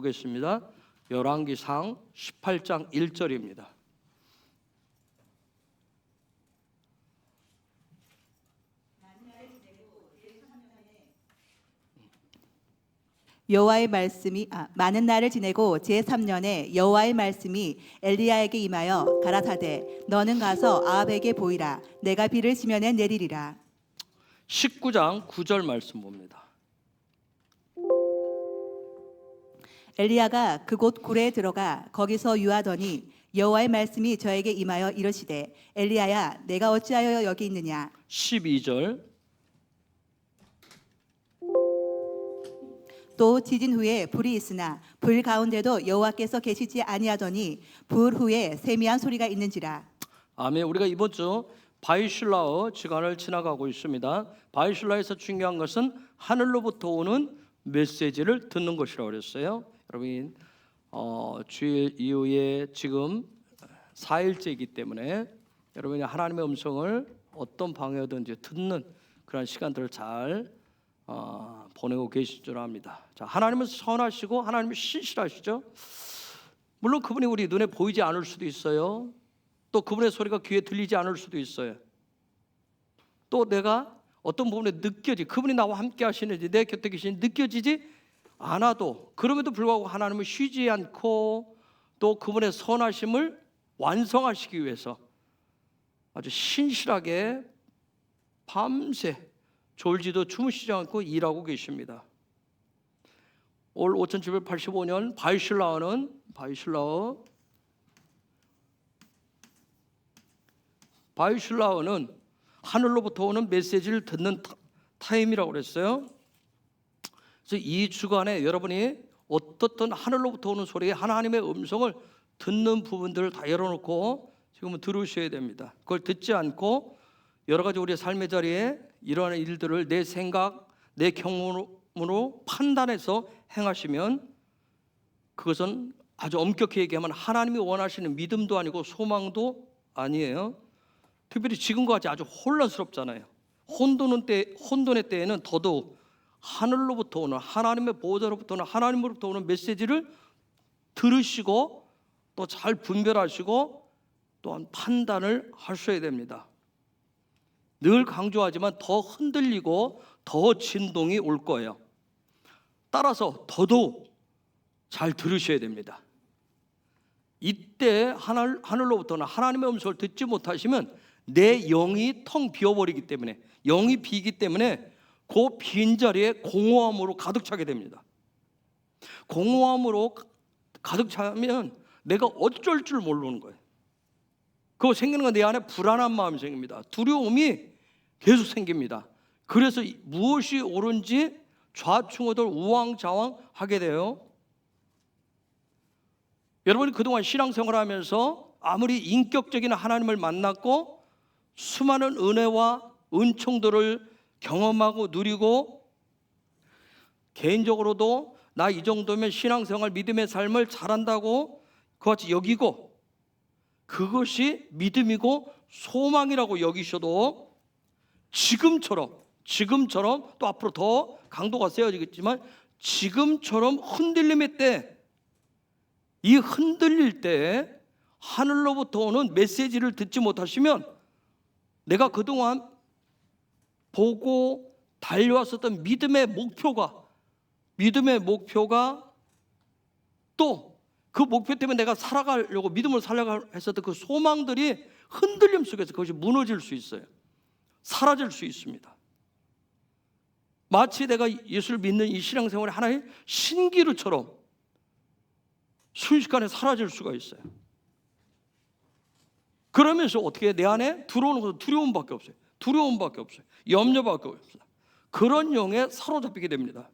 보겠습니다. 열왕기상 18장 1절입니다. 여호와의 말씀이 많은 날을 지내고 제3년에 여호와의 말씀이 엘리야에게 임하여 가라사대 너는 가서 아합에게 보이라 내가 비를 지면에 내리리라. 19장 9절 말씀 봅니다. 엘리야가 그곳 굴에 들어가 거기서 유하더니 여호와의 말씀이 저에게 임하여 이르시되 엘리야야 내가 어찌하여 여기 있느냐. 12절 또 지진 후에 불이 있으나 불 가운데도 여호와께서 계시지 아니하더니 불 후에 세미한 소리가 있는지라. 아멘. 우리가 이번 주 바이슐라어 주간을 지나가고 있습니다. 바이슐라에서 중요한 것은 하늘로부터 오는 메시지를 듣는 것이라고 그랬어요. 여러분 주일 이후에 지금 4일째이기 때문에 여러분이 하나님의 음성을 어떤 방향이든지 듣는 그런 시간들을 잘 보내고 계실 줄 압니다. 자, 하나님은 선하시고 하나님은 신실하시죠. 물론 그분이 우리 눈에 보이지 않을 수도 있어요. 또 그분의 소리가 귀에 들리지 않을 수도 있어요. 또 내가 어떤 부분에 그분이 나와 함께 하시는지 내 곁에 계시는지 느껴지지 않아도 그럼에도 불구하고 하나님은 쉬지 않고 또 그분의 선하심을 완성하시기 위해서 아주 신실하게 밤새 졸지도 주무시지 않고 일하고 계십니다. 올 5785년 바이슐라어는 하늘로부터 오는 메시지를 듣는 타임이라고 그랬어요. 그래서 이 주간에 여러분이 어떻든 하늘로부터 오는 소리에 하나님의 음성을 듣는 부분들을 다 열어놓고 지금은 들으셔야 됩니다. 그걸 듣지 않고 여러 가지 우리의 삶의 자리에 이러한 일들을 내 생각, 내 경험으로 판단해서 행하시면 그것은 아주 엄격히 얘기하면 하나님이 원하시는 믿음도 아니고 소망도 아니에요. 특별히 지금과 같이 아주 혼란스럽잖아요. 혼돈의 때에는 더더욱 하늘로부터 오는 하나님의 보호자로부터 오는 하나님으로부터 오는 메시지를 들으시고 또 잘 분별하시고 또한 판단을 하셔야 됩니다. 늘 강조하지만 더 흔들리고 더 진동이 올 거예요. 따라서 더더욱 잘 들으셔야 됩니다. 이때 하늘로부터는 하나님의 음성을 듣지 못하시면 내 영이 텅 비어버리기 때문에 영이 비기 때문에 그 빈자리에 공허함으로 가득 차게 됩니다. 공허함으로 가득 차면 내가 어쩔 줄 모르는 거예요. 그거 생기는 건 내 안에 불안한 마음이 생깁니다. 두려움이 계속 생깁니다. 그래서 무엇이 옳은지 좌충우돌 우왕좌왕하게 돼요. 여러분이 그동안 신앙생활을 하면서 아무리 인격적인 하나님을 만났고 수많은 은혜와 은총들을 경험하고 누리고 개인적으로도 나 이 정도면 신앙생활 믿음의 삶을 잘한다고 그같이 여기고 그것이 믿음이고 소망이라고 여기셔도 지금처럼 또 앞으로 더 강도가 세워지겠지만 지금처럼 흔들림의 때, 이 흔들릴 때 하늘로부터 오는 메시지를 듣지 못하시면 내가 그동안 보고 달려왔었던 믿음의 목표가 또 그 목표 때문에 내가 살아가려고 믿음을 살려고 했었던 그 소망들이 흔들림 속에서 그것이 무너질 수 있어요. 사라질 수 있습니다. 마치 내가 예수를 믿는 이 신앙생활이 하나의 신기루처럼 순식간에 사라질 수가 있어요. 그러면서 어떻게 내 안에 들어오는 것은 두려움밖에 없어요. 염려밖에 없어요. 그런 영에 사로잡히게 됩니다.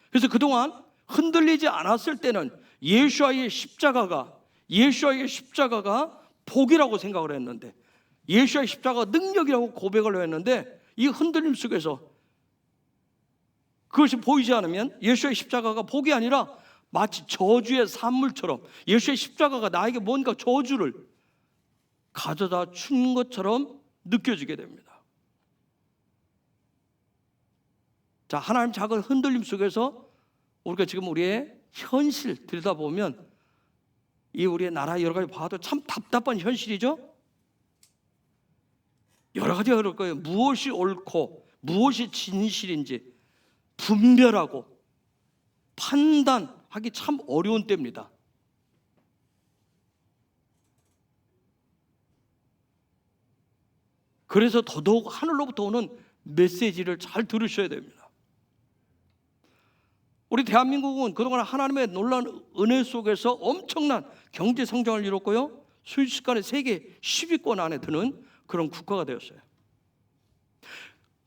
그래서 그동안 흔들리지 않았을 때는 예수와의 십자가가 복이라고 생각을 했는데, 예수의 십자가가 능력이라고 고백을 했는데, 이 흔들림 속에서 그것이 보이지 않으면 예수의 십자가가 복이 아니라 마치 저주의 산물처럼 예수의 십자가가 나에게 뭔가 저주를 가져다 준 것처럼 느껴지게 됩니다. 자, 하나님 작은 흔들림 속에서 우리가 지금 우리의 현실 들여다보면 이 우리의 나라 여러 가지 봐도 참 답답한 현실이죠. 여러 가지가 그럴 거예요. 무엇이 옳고 무엇이 진실인지 분별하고 판단하기 참 어려운 때입니다. 그래서 더더욱 하늘로부터 오는 메시지를 잘 들으셔야 됩니다. 우리 대한민국은 그동안 하나님의 놀라운 은혜 속에서 엄청난 경제 성장을 이뤘고요, 순식간에 세계 10위권 안에 드는 그런 국가가 되었어요.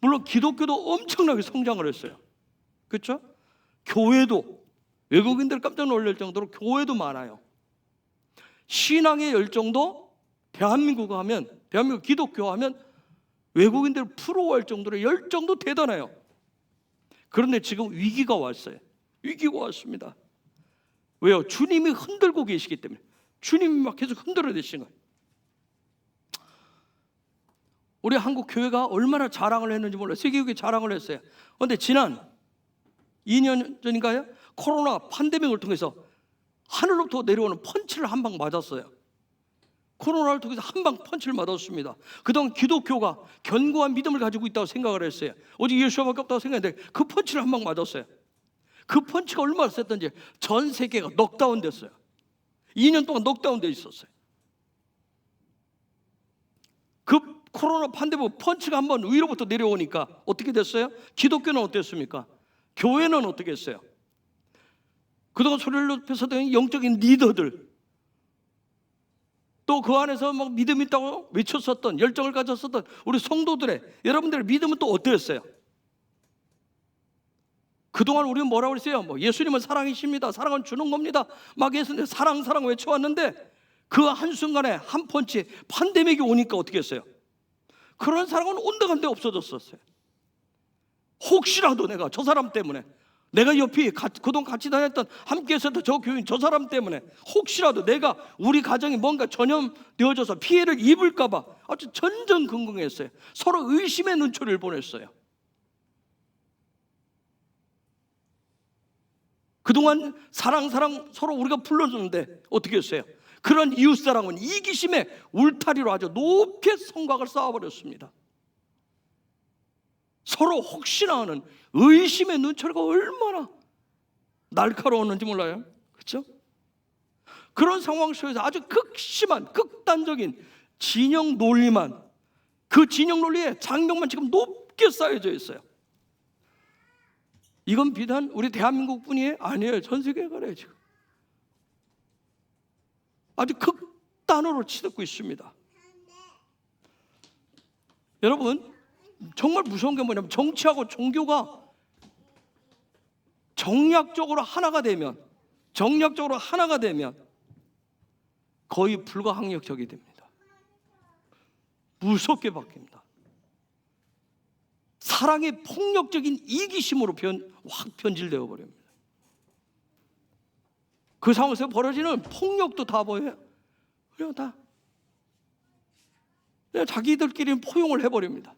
물론 기독교도 엄청나게 성장을 했어요. 그렇죠? 교회도 외국인들 깜짝 놀랄 정도로 교회도 많아요. 신앙의 열정도 대한민국 기독교 하면 외국인들 부러워할 정도로 열정도 대단해요. 그런데 지금 위기가 왔어요. 위기가 왔습니다. 왜요? 주님이 흔들고 계시기 때문에. 주님이 막 계속 흔들어 대시는 거예요. 우리 한국 교회가 얼마나 자랑을 했는지 몰라요. 세계교회 자랑을 했어요. 그런데 지난 2년 전인가요? 코로나 팬데믹을 통해서 하늘로부터 내려오는 펀치를 한 방 맞았어요. 코로나를 통해서 한 방 펀치를 맞았습니다. 그동안 기독교가 견고한 믿음을 가지고 있다고 생각을 했어요. 오직 예수밖에 없다고 생각했는데 그 펀치를 한 방 맞았어요. 그 펀치가 얼마나 셌던지 전 세계가 넉다운 됐어요. 2년 동안 넉다운 돼 있었어요. 그 코로나 팬데믹 펀치가 한 번 위로부터 내려오니까 어떻게 됐어요? 기독교는 어땠습니까? 교회는 어떻게 했어요? 그동안 소리를 높여서 된 영적인 리더들, 또 그 안에서 막 믿음이 있다고 외쳤었던, 열정을 가졌었던 우리 성도들의, 여러분들의 믿음은 또 어떠했어요? 그동안 우리는 뭐라고 그랬어요? 예수님은 사랑이십니다, 사랑은 주는 겁니다, 막 예수님 사랑 외쳐왔는데 그 한순간에 한 펀치 팬데믹이 오니까 어떻게 했어요? 그런 사랑은 온데간데 없어졌었어요. 혹시라도 내가 저 사람 때문에, 내가 옆에 그동안 같이 다녔던 함께 했었던 저 교인 저 사람 때문에 혹시라도 내가 우리 가정이 뭔가 전염되어져서 피해를 입을까 봐 아주 전전긍긍했어요. 서로 의심의 눈초리를 보냈어요. 그동안 사랑 서로 우리가 불러줬는데 어떻게 했어요? 그런 이웃사랑은 이기심의 울타리로 아주 높게 성곽을 쌓아버렸습니다. 서로 혹시나 하는 의심의 눈초리가 얼마나 날카로웠는지 몰라요. 그렇죠? 그런 상황 속에서 아주 극심한 극단적인 진영 논리만, 그 진영 논리의 장벽만 지금 높게 쌓여져 있어요. 이건 비단 우리 대한민국뿐이 아니에요. 전 세계가 그래요. 지금 아주 극단으로 치닫고 있습니다. 여러분, 정말 무서운 게 뭐냐면 정치하고 종교가 정략적으로 하나가 되면 거의 불가항력적이 됩니다. 무섭게 바뀝니다. 사랑의 폭력적인 이기심으로 확 변질되어 버립니다. 그 상황에서 벌어지는 폭력도 다 보여요. 그냥 다 그냥 자기들끼리 포용을 해버립니다.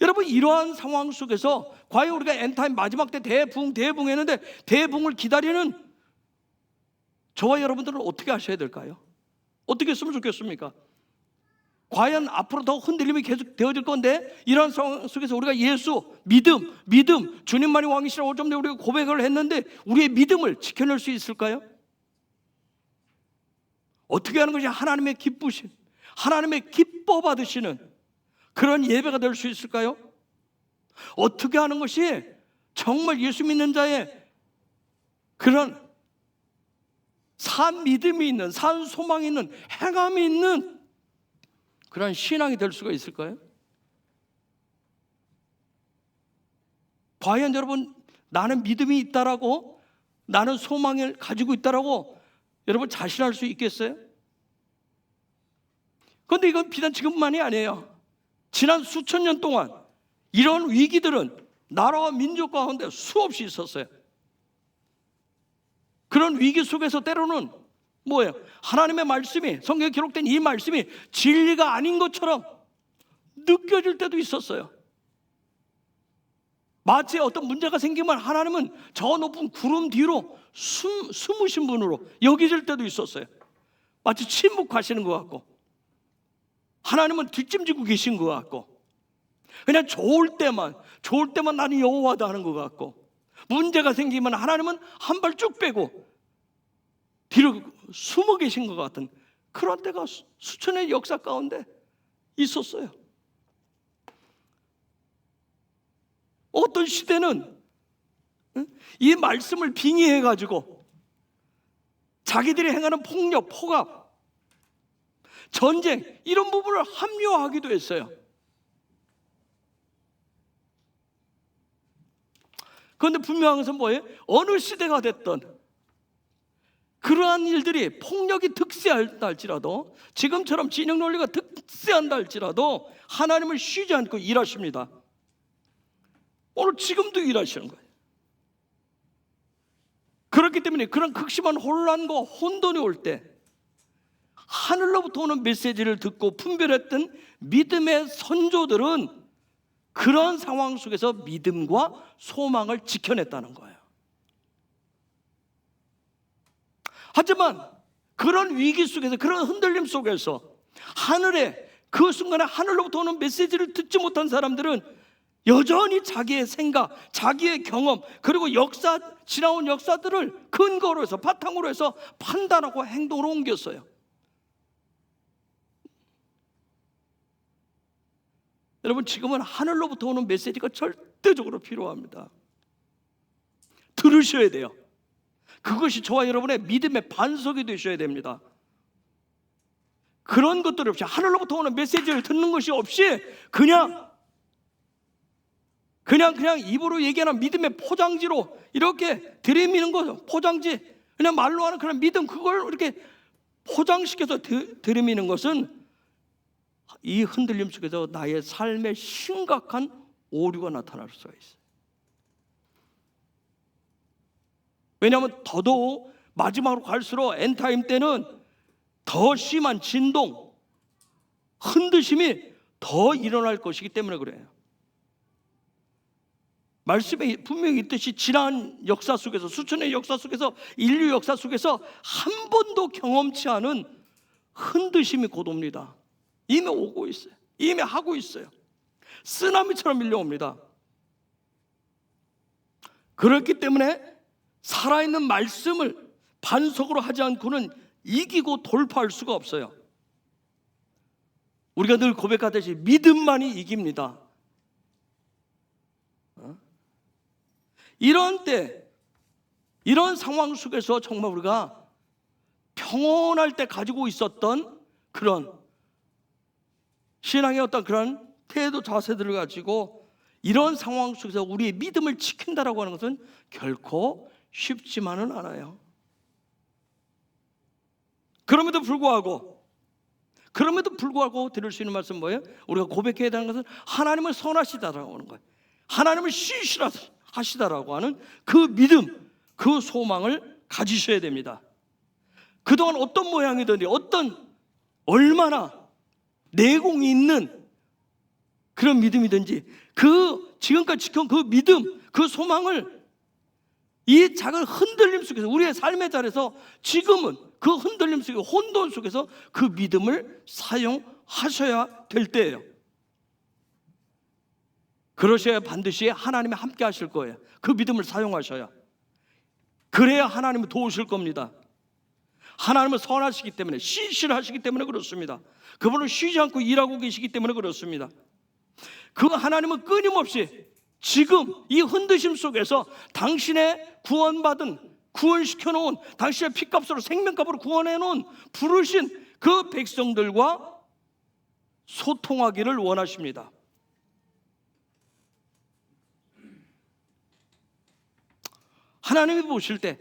여러분, 이러한 상황 속에서 과연 우리가 엔타임 마지막 때 대붕 했는데 대붕을 기다리는 저와 여러분들은 어떻게 하셔야 될까요? 어떻게 했으면 좋겠습니까? 과연 앞으로 더 흔들림이 계속 되어질 건데 이러한 상황 속에서 우리가 예수, 믿음, 주님만이 왕이시라고 좀 전에 우리가 고백을 했는데 우리의 믿음을 지켜낼 수 있을까요? 어떻게 하는 것이 하나님의 기쁘신, 하나님의 기뻐 받으시는 그런 예배가 될 수 있을까요? 어떻게 하는 것이 정말 예수 믿는 자의 그런 산 믿음이 있는, 산 소망이 있는, 행함이 있는 그런 신앙이 될 수가 있을까요? 과연 여러분, 나는 믿음이 있다라고, 나는 소망을 가지고 있다라고 여러분 자신할 수 있겠어요? 그런데 이건 비단 지금만이 아니에요. 지난 수천 년 동안 이런 위기들은 나라와 민족 가운데 수없이 있었어요. 그런 위기 속에서 때로는 뭐예요? 하나님의 말씀이, 성경에 기록된 이 말씀이 진리가 아닌 것처럼 느껴질 때도 있었어요. 마치 어떤 문제가 생기면 하나님은 저 높은 구름 뒤로 숨으신 분으로 여겨질 때도 있었어요. 마치 침묵하시는 것 같고, 하나님은 뒷짐지고 계신 것 같고, 그냥 좋을 때만 나는 여호와다 하는 것 같고, 문제가 생기면 하나님은 한 발 쭉 빼고 뒤로 숨어 계신 것 같은 그런 때가 수천의 역사 가운데 있었어요. 어떤 시대는 이 말씀을 빙의해가지고 자기들이 행하는 폭력, 폭압, 전쟁 이런 부분을 합리화하기도 했어요. 그런데 분명한 것은 뭐예요? 어느 시대가 됐든 그러한 일들이 폭력이 득세한다 할지라도, 지금처럼 진영 논리가 득세한다 할지라도 하나님은 쉬지 않고 일하십니다. 오늘 지금도 일하시는 거예요. 그렇기 때문에 그런 극심한 혼란과 혼돈이 올 때 하늘로부터 오는 메시지를 듣고 분별했던 믿음의 선조들은 그런 상황 속에서 믿음과 소망을 지켜냈다는 거예요. 하지만 그런 위기 속에서, 그런 흔들림 속에서 하늘에 그 순간에 하늘로부터 오는 메시지를 듣지 못한 사람들은 여전히 자기의 생각, 자기의 경험, 그리고 지나온 역사들을 근거로 해서, 바탕으로 해서 판단하고 행동으로 옮겼어요. 여러분, 지금은 하늘로부터 오는 메시지가 절대적으로 필요합니다. 들으셔야 돼요. 그것이 저와 여러분의 믿음의 반석이 되셔야 됩니다. 그런 것들 없이, 하늘로부터 오는 메시지를 듣는 것이 없이 그냥 입으로 얘기하는 믿음의 포장지로 이렇게 들이미는 거죠. 포장지, 그냥 말로 하는 그런 믿음, 그걸 이렇게 포장시켜서 들이미는 것은 이 흔들림 속에서 나의 삶에 심각한 오류가 나타날 수가 있어요. 왜냐하면 더더욱 마지막으로 갈수록 엔타임 때는 더 심한 진동, 흔드심이 더 일어날 것이기 때문에 그래요. 말씀에 분명히 있듯이 지난 역사 속에서, 수천의 역사 속에서, 인류 역사 속에서 한 번도 경험치 않은 흔드심이 곧 옵니다. 이미 오고 있어요. 이미 하고 있어요. 쓰나미처럼 밀려옵니다. 그렇기 때문에 살아있는 말씀을 반석으로 하지 않고는 이기고 돌파할 수가 없어요. 우리가 늘 고백하듯이 믿음만이 이깁니다. 이런 때, 이런 상황 속에서 정말 우리가 평온할 때 가지고 있었던 그런 신앙의 어떤 그런 태도, 자세들을 가지고 이런 상황 속에서 우리의 믿음을 지킨다라고 하는 것은 결코 쉽지만은 않아요. 그럼에도 불구하고 드릴 수 있는 말씀은 뭐예요? 우리가 고백해야 되는 것은 하나님을 선하시다라고 하는 거예요. 하나님을 시시하시다라고 하는 그 믿음, 그 소망을 가지셔야 됩니다. 그동안 어떤 모양이든지, 얼마나 내공이 있는 그런 믿음이든지, 지금까지 지켜온 그 믿음, 그 소망을 이 작은 흔들림 속에서, 우리의 삶의 자리에서 지금은 그 흔들림 속에, 혼돈 속에서 그 믿음을 사용하셔야 될 때예요. 그러셔야 반드시 하나님이 함께 하실 거예요. 그 믿음을 사용하셔야. 그래야 하나님이 도우실 겁니다. 하나님은 선하시기 때문에, 신실하시기 때문에 그렇습니다. 그분은 쉬지 않고 일하고 계시기 때문에 그렇습니다. 그 하나님은 끊임없이 지금 이 흔드심 속에서 당신의 구원시켜놓은, 당신의 피값으로, 생명값으로 구원해놓은 부르신 그 백성들과 소통하기를 원하십니다. 하나님이 보실 때,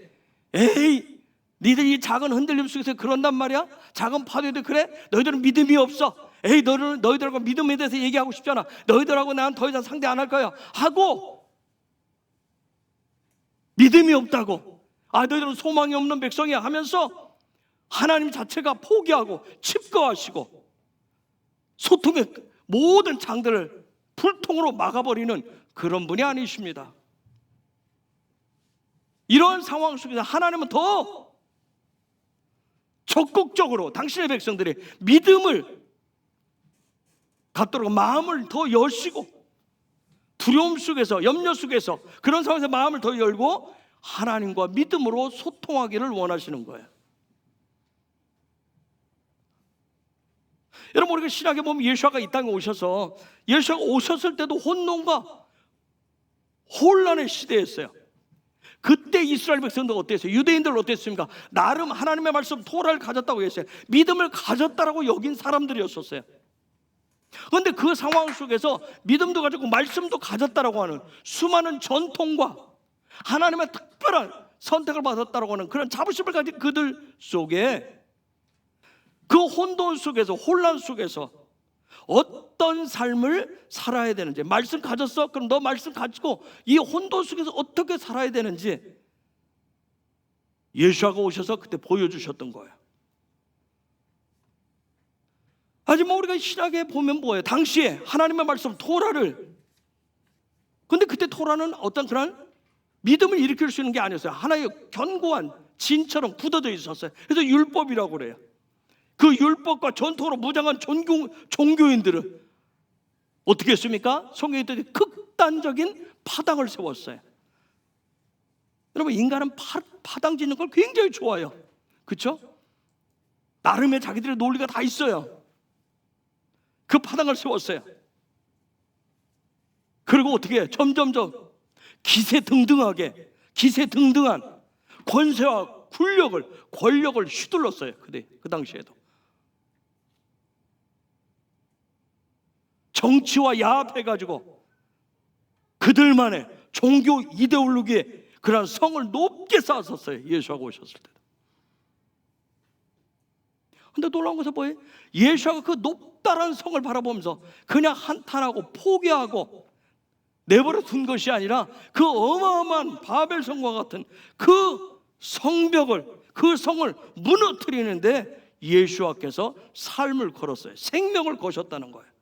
에이, 니들 이 작은 흔들림 속에서 그런단 말이야? 작은 파도에도 그래? 너희들은 믿음이 없어. 에이, 너희들하고 믿음에 대해서 얘기하고 싶잖아. 너희들하고 나는 더 이상 상대 안 할 거야 하고, 믿음이 없다고, 너희들은 소망이 없는 백성이야 하면서 하나님 자체가 포기하고 칩거하시고 소통의 모든 창들을 불통으로 막아버리는 그런 분이 아니십니다. 이러한 상황 속에서 하나님은 더 적극적으로 당신의 백성들이 믿음을 갖도록 마음을 더 여시고, 두려움 속에서, 염려 속에서, 그런 상황에서 마음을 더 열고 하나님과 믿음으로 소통하기를 원하시는 거예요. 여러분, 우리가 신약에 보면 예수아가 이 땅에 오셔서, 예수아가 오셨을 때도 혼돈과 혼란의 시대였어요. 그때 이스라엘 백성들 어땠어요? 유대인들 어땠습니까? 나름 하나님의 말씀 토라를 가졌다고 했어요. 믿음을 가졌다라고 여긴 사람들이었었어요. 그런데 그 상황 속에서 믿음도 가졌고 말씀도 가졌다라고 하는 수많은 전통과 하나님의 특별한 선택을 받았다라고 하는 그런 자부심을 가진 그들 속에, 그 혼돈 속에서, 혼란 속에서 어떤 삶을 살아야 되는지, 말씀 가졌어? 그럼 너 말씀 가지고 이 혼돈 속에서 어떻게 살아야 되는지 예수아가 오셔서 그때 보여주셨던 거예요. 하지만 우리가 신약에 보면 뭐예요? 당시에 하나님의 말씀 토라를, 근데 그때 토라는 어떤 그런 믿음을 일으킬 수 있는 게 아니었어요. 하나의 견고한 진처럼 굳어져 있었어요. 그래서 율법이라고 그래요. 그 율법과 전통으로 무장한 종교인들은 어떻게 했습니까? 성경에 극단적인 파당을 세웠어요. 여러분, 인간은 파당 짓는 걸 굉장히 좋아해요. 그렇죠? 나름의 자기들의 논리가 다 있어요. 그 파당을 세웠어요. 그리고 어떻게 해요? 점점점 기세등등한 권세와 권력을 휘둘렀어요. 그 당시에도 정치와 야합해가지고 그들만의 종교 이데올로기에 그런 성을 높게 쌓았었어요. 예수아가 오셨을 때. 근데 놀라운 것은 뭐예요? 예수아가 그 높다란 성을 바라보면서 그냥 한탄하고 포기하고 내버려 둔 것이 아니라 그 어마어마한 바벨성과 같은 그 성벽을, 그 성을 무너뜨리는데 예수아께서 삶을 걸었어요. 생명을 거셨다는 거예요.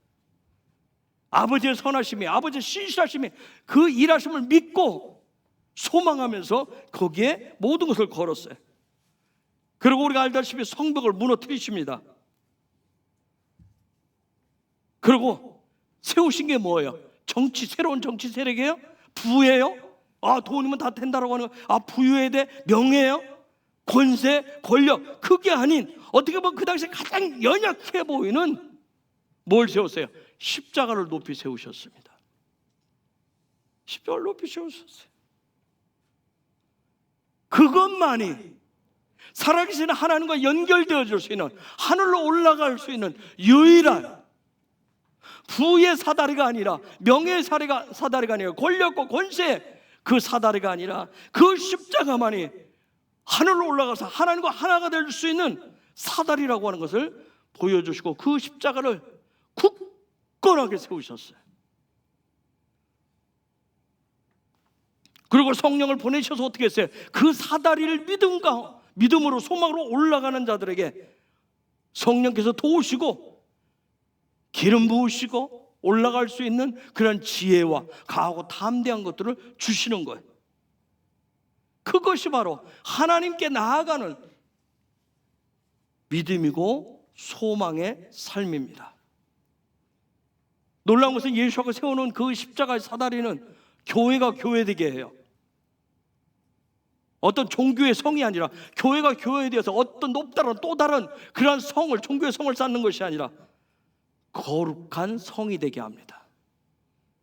아버지의 선하심이, 아버지의 신실하심이, 그 일하심을 믿고 소망하면서 거기에 모든 것을 걸었어요. 그리고 우리가 알다시피 성벽을 무너뜨리십니다. 그리고 세우신 게 뭐예요? 새로운 정치 세력이에요? 부예요? 돈이면 다 된다라고 하는 거. 부유해야 돼? 명예요? 권세? 권력? 그게 아닌, 어떻게 보면 그 당시에 가장 연약해 보이는 뭘 세웠어요? 십자가를 높이 세우셨습니다. 십자가를 높이 세우셨어요. 그것만이 살아계신 하나님과 연결되어질 수 있는, 하늘로 올라갈 수 있는 유일한 부의 사다리가 아니라, 명예의 사다리가 아니라, 권력과 권세 그 사다리가 아니라 그 십자가만이 하늘로 올라가서 하나님과 하나가 될 수 있는 사다리라고 하는 것을 보여주시고, 그 십자가를 굳건하게 세우셨어요. 그리고 성령을 보내셔서 어떻게 했어요? 그 사다리를 믿음으로 소망으로 올라가는 자들에게 성령께서 도우시고 기름 부으시고 올라갈 수 있는 그런 지혜와 강하고 담대한 것들을 주시는 거예요. 그것이 바로 하나님께 나아가는 믿음이고 소망의 삶입니다. 놀라운 것은 예수가 세워놓은 그 십자가의 사다리는 교회가 교회되게 해요. 어떤 종교의 성이 아니라, 교회가 교회에 대해서 어떤 높다른 또 다른 그러한 성을, 종교의 성을 쌓는 것이 아니라 거룩한 성이 되게 합니다.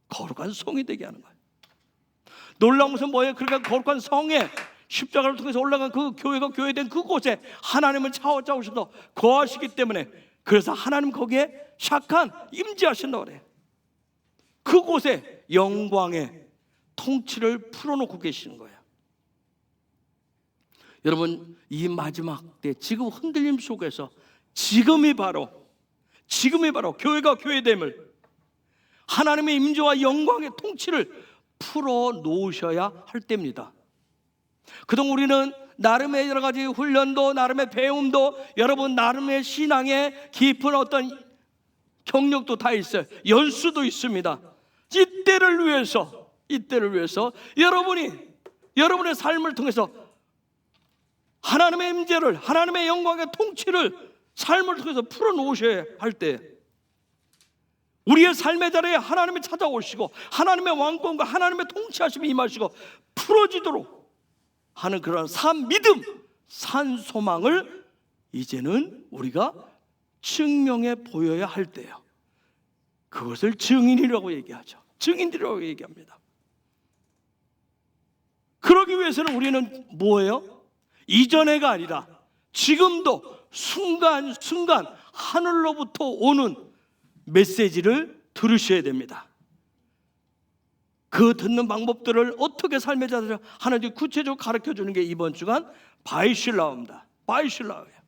거룩한 성이 되게 하는 거예요. 놀라운 것은 뭐예요? 그러니까 거룩한 성에 십자가를 통해서 올라간 그 교회가 교회된 그곳에 하나님을 찾아오셔서 거하시기 때문에, 그래서 하나님 거기에 샥한 임재하신다고 그래요. 그곳에 영광의 통치를 풀어놓고 계시는 거예요. 여러분, 이 마지막 때 지금 흔들림 속에서 지금이 바로 교회가 교회됨을, 하나님의 임재와 영광의 통치를 풀어놓으셔야 할 때입니다. 그동안 우리는 나름의 여러 가지 훈련도, 나름의 배움도, 여러분 나름의 신앙의 깊은 어떤 경력도 다 있어요. 연수도 있습니다. 이때를 위해서 여러분이 여러분의 삶을 통해서 하나님의 임재를, 하나님의 영광의 통치를 삶을 통해서 풀어놓으셔야 할 때, 우리의 삶의 자리에 하나님이 찾아오시고 하나님의 왕권과 하나님의 통치하심이 임하시고 풀어지도록 하는 그런 산 믿음, 산 소망을 이제는 우리가 증명해 보여야 할 때요, 그것을 증인이라고 얘기하죠. 증인이라고 얘기합니다. 그러기 위해서는 우리는 뭐예요? 이전에가 아니라 지금도 순간순간 하늘로부터 오는 메시지를 들으셔야 됩니다. 그 듣는 방법들을 어떻게 삶의 자세를 하는지 구체적으로 가르쳐 주는 게 이번 주간 바이실라오입니다. 바이실라오예요.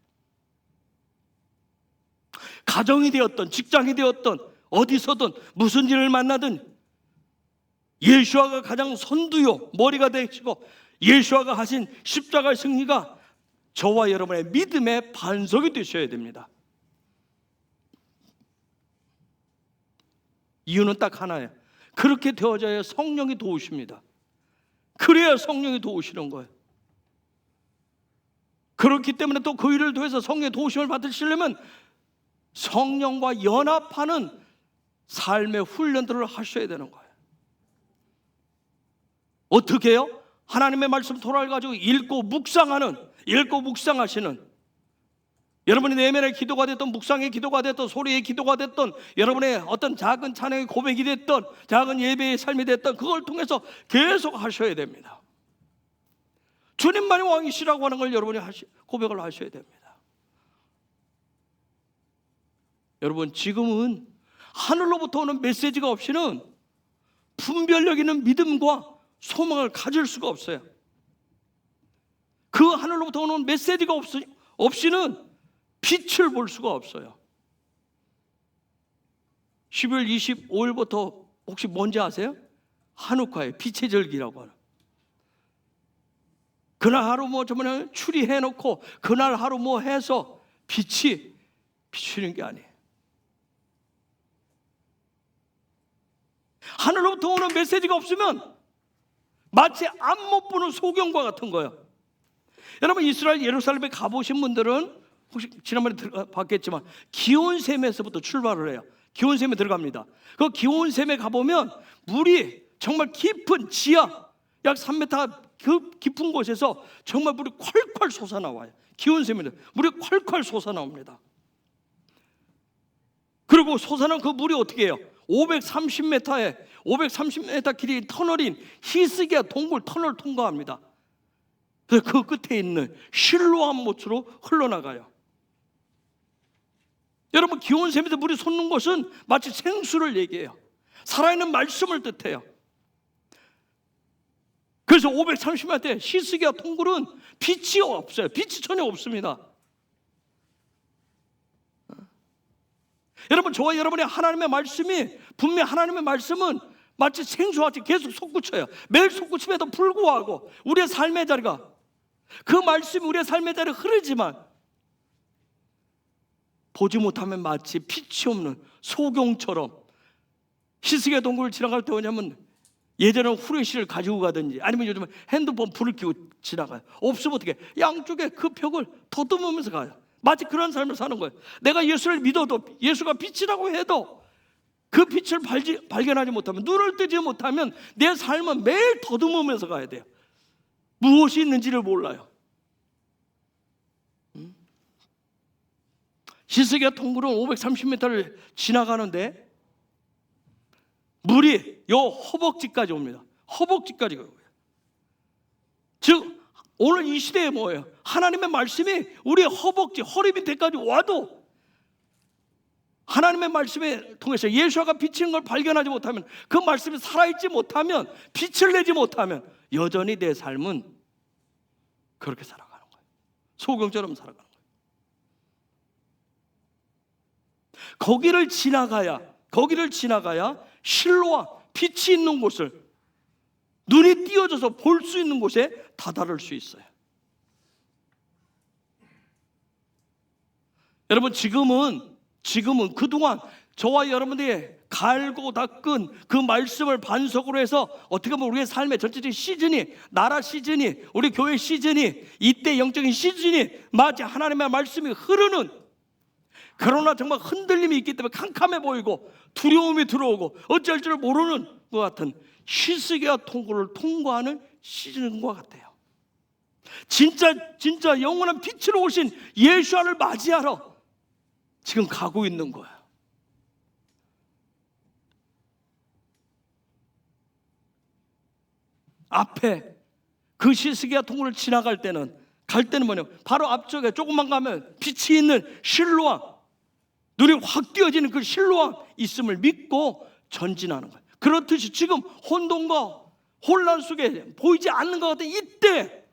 가정이 되었던, 직장이 되었던, 어디서든 무슨 일을 만나든 예수아가 가장 선두요 머리가 되시고 예수아가 하신 십자가의 승리가 저와 여러분의 믿음의 반석이 되셔야 됩니다. 이유는 딱 하나예요. 그렇게 되어져야 성령이 도우십니다. 그래야 성령이 도우시는 거예요. 그렇기 때문에 또 그 일을 통해서 성령의 도우심을 받으시려면 성령과 연합하는 삶의 훈련들을 하셔야 되는 거예요. 어떻게 해요? 하나님의 말씀 토라를 가지고 읽고 묵상하시는, 여러분의 내면의 기도가 됐던, 묵상의 기도가 됐던, 소리의 기도가 됐던, 여러분의 어떤 작은 찬양의 고백이 됐던, 작은 예배의 삶이 됐던, 그걸 통해서 계속 하셔야 됩니다. 주님만이 왕이시라고 하는 걸 여러분이 고백을 하셔야 됩니다. 여러분, 지금은 하늘로부터 오는 메시지가 없이는 분별력 있는 믿음과 소망을 가질 수가 없어요. 그 하늘로부터 오는 메시지가 없이는 빛을 볼 수가 없어요. 12월 25일부터 혹시 뭔지 아세요? 한우카의 빛의 절기라고 하는. 그날 하루 저번에 추리해놓고 그날 하루 해서 빛이 비추는 게 아니에요. 하늘로부터 오는 메시지가 없으면 마치 앞 못 보는 소경과 같은 거예요. 여러분, 이스라엘 예루살렘에 가보신 분들은 혹시 지난번에 봤겠지만 기온샘에서부터 출발을 해요. 기온샘에 들어갑니다. 그 기온샘에 가보면 물이 정말 깊은 지하 약 3m 그 깊은 곳에서 정말 물이 콸콸 솟아나와요. 기온샘에 물이 콸콸 솟아나옵니다. 그리고 솟아난 그 물이 어떻게 해요? 530m 길이 터널인 히스기야 동굴 터널을 통과합니다. 그래서 그 끝에 있는 실로암 못으로 흘러나가요. 여러분, 기온샘에서 물이 솟는 것은 마치 생수를 얘기해요. 살아있는 말씀을 뜻해요. 그래서 530m 히스기야 동굴은 빛이 없어요. 빛이 전혀 없습니다. 여러분, 저와 여러분의 하나님의 말씀이, 분명 하나님의 말씀은 마치 생수같이 계속 솟구쳐요. 매일 솟구침에도 불구하고 우리의 삶의 자리가, 그 말씀이 우리의 삶의 자리에 흐르지만 보지 못하면 마치 빛이 없는 소경처럼. 히스기야 동굴을 지나갈 때 뭐냐면 예전에는 후레쉬를 가지고 가든지 아니면 요즘은 핸드폰 불을 켜고 지나가요. 없으면 어떻게 양쪽에 그 벽을 더듬으면서 가요. 마치 그런 삶을 사는 거예요. 내가 예수를 믿어도, 예수가 빛이라고 해도 그 빛을 발견하지 못하면, 눈을 뜨지 못하면 내 삶은 매일 더듬으면서 가야 돼요. 무엇이 있는지를 몰라요. 히스기야 동굴은 530m를 지나가는데 물이 요 허벅지까지 옵니다. 허벅지까지 가요. 즉 오늘 이 시대에 뭐예요? 하나님의 말씀이 우리의 허벅지, 허리 밑에까지 와도 하나님의 말씀에 통해서 예수가 비치는 걸 발견하지 못하면, 그 말씀이 살아있지 못하면, 빛을 내지 못하면 여전히 내 삶은 그렇게 살아가는 거예요. 소경처럼 살아가는 거예요. 거기를 지나가야 실로와 빛이 있는 곳을, 눈이 띄어져서 볼 수 있는 곳에 다다를 수 있어요. 여러분, 지금은 그동안 저와 여러분들이 갈고 닦은 그 말씀을 반석으로 해서 어떻게 보면 우리의 삶의 전체적인 시즌이, 나라 시즌이, 우리 교회 시즌이, 이때 영적인 시즌이 마치 하나님의 말씀이 흐르는, 그러나 정말 흔들림이 있기 때문에 캄캄해 보이고 두려움이 들어오고 어쩔 줄 모르는 것 같은 히스기야 통로를 통과하는 시즌과 같아요. 진짜 영원한 빛으로 오신 예수와를 맞이하러 지금 가고 있는 거예요. 앞에 그 히스기야 통로를 지나갈 때는, 갈 때는 뭐냐, 바로 앞쪽에 조금만 가면 빛이 있는 실로암, 눈이 확 띄어지는 그 실로암 있음을 믿고 전진하는 거예요. 그렇듯이 지금 혼돈과 혼란 속에 보이지 않는 것 같은 이때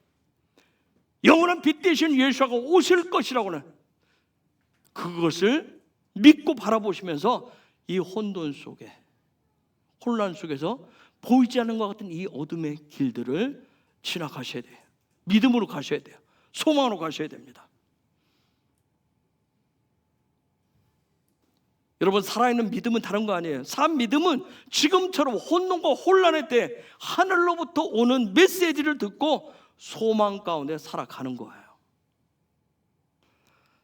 영원한 빛 대신 예수가 오실 것이라고는, 그것을 믿고 바라보시면서 이 혼돈 속에, 혼란 속에서 보이지 않는 것 같은 이 어둠의 길들을 지나가셔야 돼요. 믿음으로 가셔야 돼요. 소망으로 가셔야 됩니다. 여러분, 살아있는 믿음은 다른 거 아니에요. 산 믿음은 지금처럼 혼돈과 혼란의 때 하늘로부터 오는 메시지를 듣고 소망 가운데 살아가는 거예요.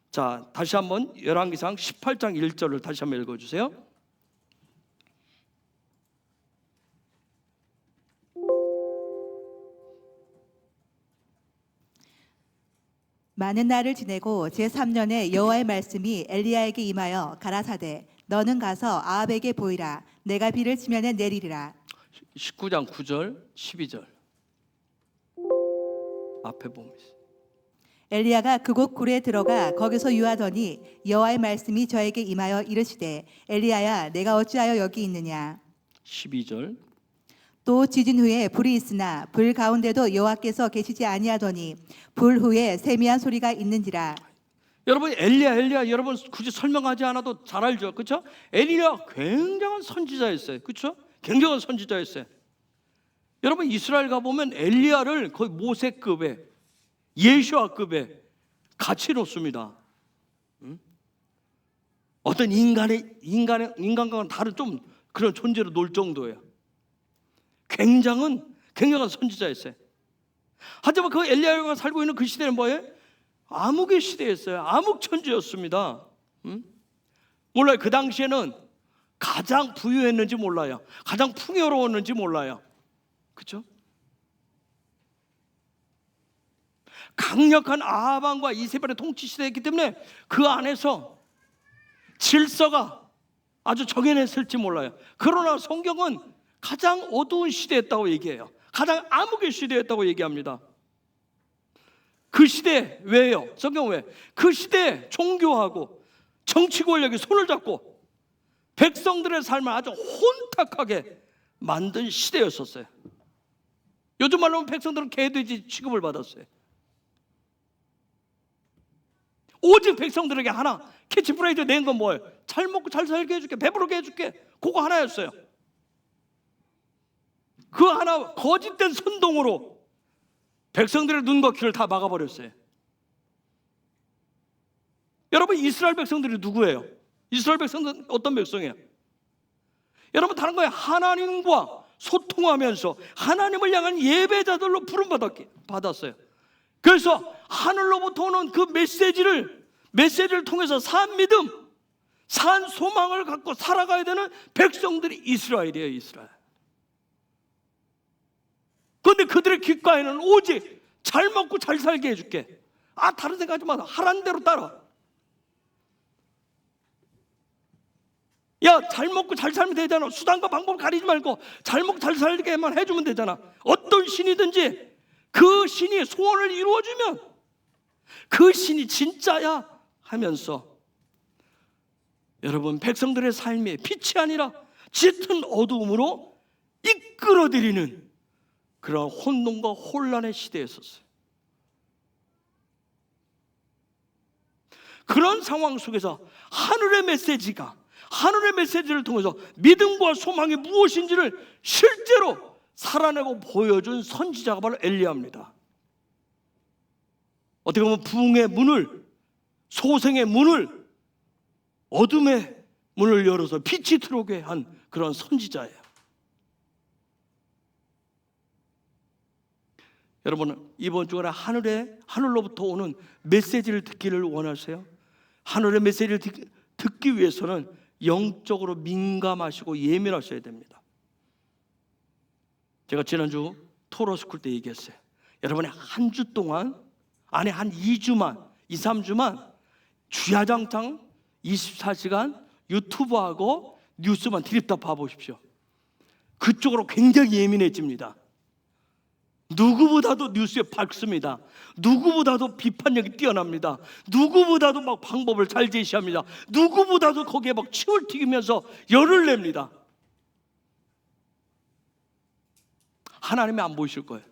자, 다시 한번 열왕기상 18장 1절을 다시 한번 읽어주세요. 많은 날을 지내고 제3년에 여호와의 말씀이 엘리야에게 임하여 가라사대 너는 가서 아합에게 보이라. 내가 비를 치면은 내리리라. 19장 9절 12절 앞에 보면 있어요. 엘리야가 그곳 굴에 들어가 거기서 유하더니 여호와의 말씀이 저에게 임하여 이르시되 엘리야야 내가 어찌하여 여기 있느냐. 12절 또 지진 후에 불이 있으나 불 가운데도 여호와께서 계시지 아니하더니 불 후에 세미한 소리가 있는지라. 여러분, 엘리야 여러분 굳이 설명하지 않아도 잘 알죠, 그렇죠? 엘리야 굉장한 선지자였어요, 그렇죠? 굉장한 선지자였어요. 여러분, 이스라엘 가보면 엘리야를 거의 모세급에, 예수아급에 같이 놓습니다. 어떤 인간과는 다른 좀 그런 존재로 놓을 정도예요. 굉장한 선지자였어요. 하지만 그 엘리야가 살고 있는 그 시대는 뭐예요? 암흑의 시대였어요. 암흑 천지였습니다. 몰라요. 그 당시에는 가장 부유했는지 몰라요. 가장 풍요로웠는지 몰라요. 그렇죠? 강력한 아합 왕과 이세벨의 통치 시대였기 때문에 그 안에서 질서가 아주 정해냈을지 몰라요. 그러나 성경은 가장 어두운 시대였다고 얘기해요. 가장 암흑의 시대였다고 얘기합니다. 그 시대 왜요? 성경 왜? 그 시대 종교하고 정치 권력이 손을 잡고 백성들의 삶을 아주 혼탁하게 만든 시대였었어요. 요즘 말로 하면 백성들은 개돼지 취급을 받았어요. 오직 백성들에게 하나 캐치프레이즈 낸 건 뭐예요? 잘 먹고 잘 살게 해줄게, 배부르게 해줄게, 그거 하나였어요. 그 하나 거짓된 선동으로 백성들의 눈과 귀를 다 막아버렸어요. 여러분, 이스라엘 백성들이 누구예요? 이스라엘 백성들은 어떤 백성이에요? 여러분, 다른 거예요. 하나님과 소통하면서 하나님을 향한 예배자들로 부름받았어요. 그래서 하늘로부터 오는 그 메시지를 통해서 산 믿음, 산 소망을 갖고 살아가야 되는 백성들이 이스라엘이에요. 이스라엘. 그런데 그들의 귓가에는 오직 잘 먹고 잘 살게 해줄게. 다른 생각하지 마. 하라는 대로 따라. 야, 잘 먹고 잘 살면 되잖아. 수단과 방법을 가리지 말고 잘 먹고 잘 살게만 해주면 되잖아. 어떤 신이든지 그 신이 소원을 이루어주면 그 신이 진짜야 하면서, 여러분, 백성들의 삶이 빛이 아니라 짙은 어두움으로 이끌어들이는 그런 혼돈과 혼란의 시대였었어요. 그런 상황 속에서 하늘의 메시지를 통해서 믿음과 소망이 무엇인지를 실제로 살아내고 보여준 선지자가 바로 엘리야입니다. 어떻게 보면 부흥의 문을, 소생의 문을 어둠의 문을 열어서 빛이 들어오게 한 그런 선지자예요. 여러분, 이번 주간에 하늘로부터 오는 메시지를 듣기를 원하세요? 하늘의 메시지를 듣기 위해서는 영적으로 민감하시고 예민하셔야 됩니다. 제가 지난주 토로스쿨 때 얘기했어요. 여러분이 한 주 동안, 아니 한 2주만, 2, 3주만 주야장창 24시간 유튜브하고 뉴스만 드립다 봐보십시오. 그쪽으로 굉장히 예민해집니다. 누구보다도 뉴스에 밝습니다. 누구보다도 비판력이 뛰어납니다. 누구보다도 막 방법을 잘 제시합니다. 누구보다도 거기에 막 침을 튀기면서 열을 냅니다. 하나님이 안 보이실 거예요.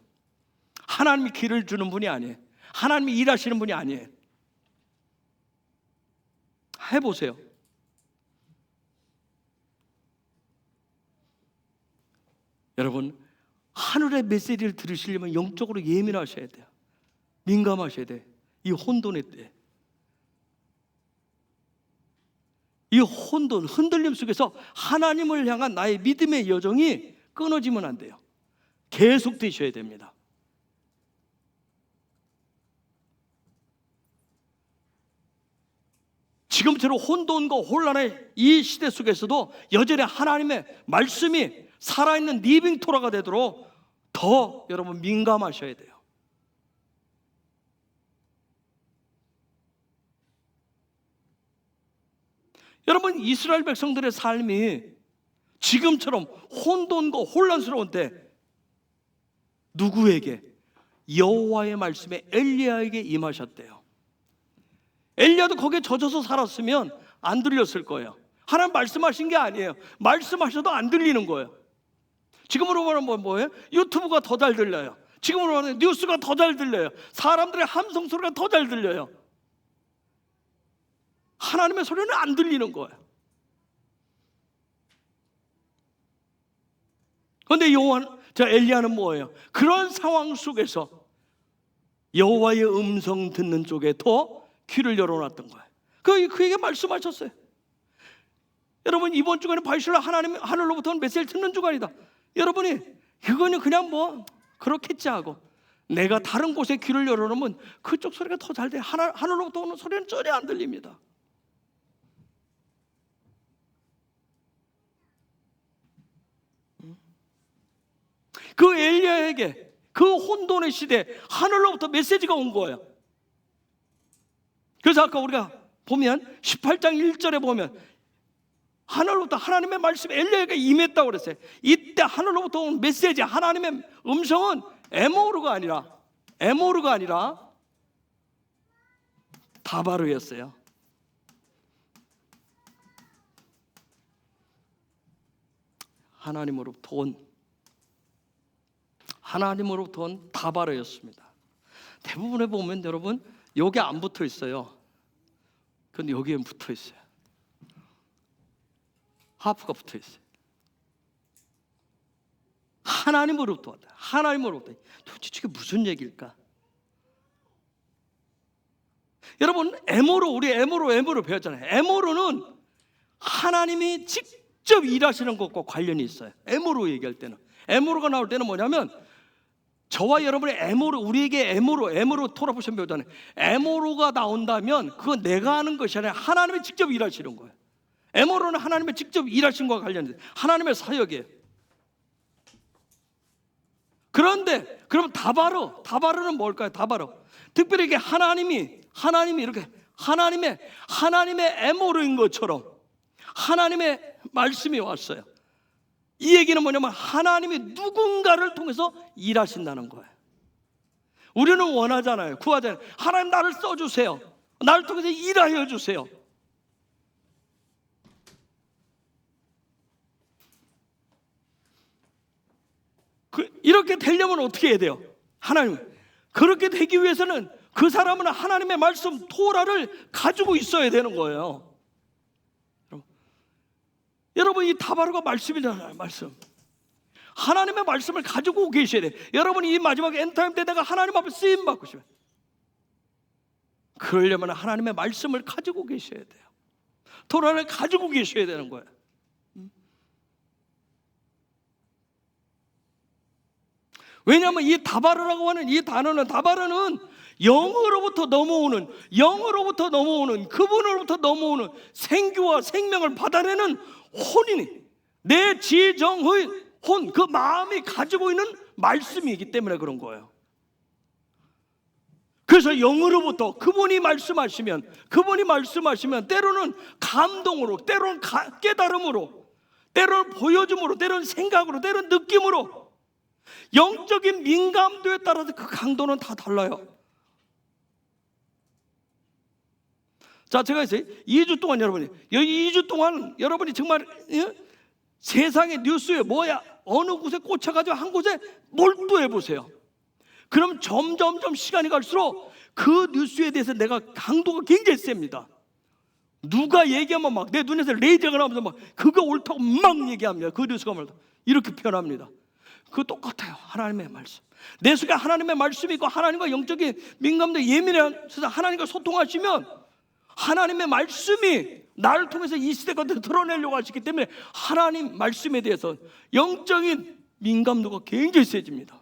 하나님이 길을 주는 분이 아니에요. 하나님이 일하시는 분이 아니에요. 해보세요. 여러분, 하늘의 메시지를 들으시려면 영적으로 예민하셔야 돼요. 민감하셔야 돼요. 이 혼돈의 때, 이 혼돈, 흔들림 속에서 하나님을 향한 나의 믿음의 여정이 끊어지면 안 돼요. 계속 되셔야 됩니다. 지금처럼 혼돈과 혼란의 이 시대 속에서도 여전히 하나님의 말씀이 살아있는 리빙 토라가 되도록 더 여러분 민감하셔야 돼요. 여러분, 이스라엘 백성들의 삶이 지금처럼 혼돈과 혼란스러운 때 누구에게? 여호와의 말씀에 엘리야에게 임하셨대요. 엘리야도 거기에 젖어서 살았으면 안 들렸을 거예요. 하나님 말씀하신 게 아니에요. 말씀하셔도 안 들리는 거예요. 지금으로 말하면 뭐예요? 유튜브가 더 잘 들려요. 지금으로 말하면 뉴스가 더 잘 들려요. 사람들의 함성 소리가 더 잘 들려요. 하나님의 소리는 안 들리는 거예요. 그런데 엘리야는 뭐예요? 그런 상황 속에서 여호와의 음성 듣는 쪽에 더 귀를 열어놨던 거예요. 그에게 말씀하셨어요. 여러분, 이번 주간에 바이실라 하나님 하늘로부터 온 메시지를 듣는 주간이다. 여러분이 그거는 그냥 뭐 그렇겠지 하고 내가 다른 곳에 귀를 열어놓으면 그쪽 소리가 더 잘 돼요. 하늘로부터 오는 소리는 전혀 안 들립니다. 그 엘리야에게 그 혼돈의 시대에 하늘로부터 메시지가 온 거예요. 그래서 아까 우리가 보면 18장 1절에 보면 하늘로부터 하나님의 말씀에 엘리야에게 임했다고 그랬어요. 이때 하늘로부터 온 메시지, 하나님의 음성은 에모르가 아니라 다바르였어요. 하나님으로부터 온 다바르였습니다. 대부분에 보면 여러분 여기 안 붙어 있어요. 근데 여기엔 붙어 있어요. 하프가 붙어 있어요. 하나님으로부터 왔다. 하나님으로부터. 도대체 이게 무슨 얘기일까? 여러분, 우리 에모로 배웠잖아요. 에모로는 하나님이 직접 일하시는 것과 관련이 있어요. 에모로 얘기할 때는, 에모로가 나올 때는 뭐냐면 저와 여러분의 우리에게 에모로 토라보션 배우잖아요. 에모로가 나온다면 그건 내가 하는 것이 아니라 하나님이 직접 일하시는 거예요. 에모로는 하나님의 직접 일하신 것과 관련돼요. 하나님의 사역이에요. 그런데 그럼 다바르는 뭘까요? 다바르, 특별히 이게 하나님이 이렇게 하나님의 에모로인 것처럼 하나님의 말씀이 왔어요. 이 얘기는 뭐냐면 하나님이 누군가를 통해서 일하신다는 거예요. 우리는 원하잖아요. 구하잖아요. 하나님 나를 써주세요. 나를 통해서 일하여 주세요. 이렇게 되려면 어떻게 해야 돼요? 하나님, 그렇게 되기 위해서는 그 사람은 하나님의 말씀 토라를 가지고 있어야 되는 거예요. 여러분, 이 다바르가 말씀이잖아요. 말씀. 하나님의 말씀을 가지고 계셔야 돼요. 여러분, 이 마지막 엔타임 때 내가 하나님 앞에 쓰임 받고 싶어요. 그러려면 하나님의 말씀을 가지고 계셔야 돼요. 토라를 가지고 계셔야 되는 거예요. 왜냐하면 이 다바르라고 하는 이 단어는, 다바르는 영으로부터 넘어오는, 그분으로부터 넘어오는 생기와 생명을 받아내는 혼이니, 내 지정의 혼, 그 마음이 가지고 있는 말씀이기 때문에 그런 거예요. 그래서 영으로부터 그분이 말씀하시면 때로는 감동으로, 때로는 깨달음으로, 때로는 보여줌으로, 때로는 생각으로, 때로는 느낌으로, 영적인 민감도에 따라서 그 강도는 다 달라요. 자, 제가 이제 2주 동안 여러분이, 여기 2주 동안 여러분이 정말 세상의 뉴스에 뭐야, 어느 곳에 꽂혀가지고 한 곳에 몰두해 보세요. 그럼 점점 시간이 갈수록 그 뉴스에 대해서 내가 강도가 굉장히 셉니다. 누가 얘기하면 막 내 눈에서 레이저가 나오면서 막 그거 옳다고 막 얘기합니다. 그 뉴스가 말다 이렇게 표현합니다. 그거 똑같아요. 하나님의 말씀. 내 속에 하나님의 말씀이 있고 하나님과 영적인 민감도 예민한 세상, 하나님과 소통하시면 하나님의 말씀이 나를 통해서 이 시대 가운데 드러내려고 하시기 때문에 하나님 말씀에 대해서 영적인 민감도가 굉장히 세집니다.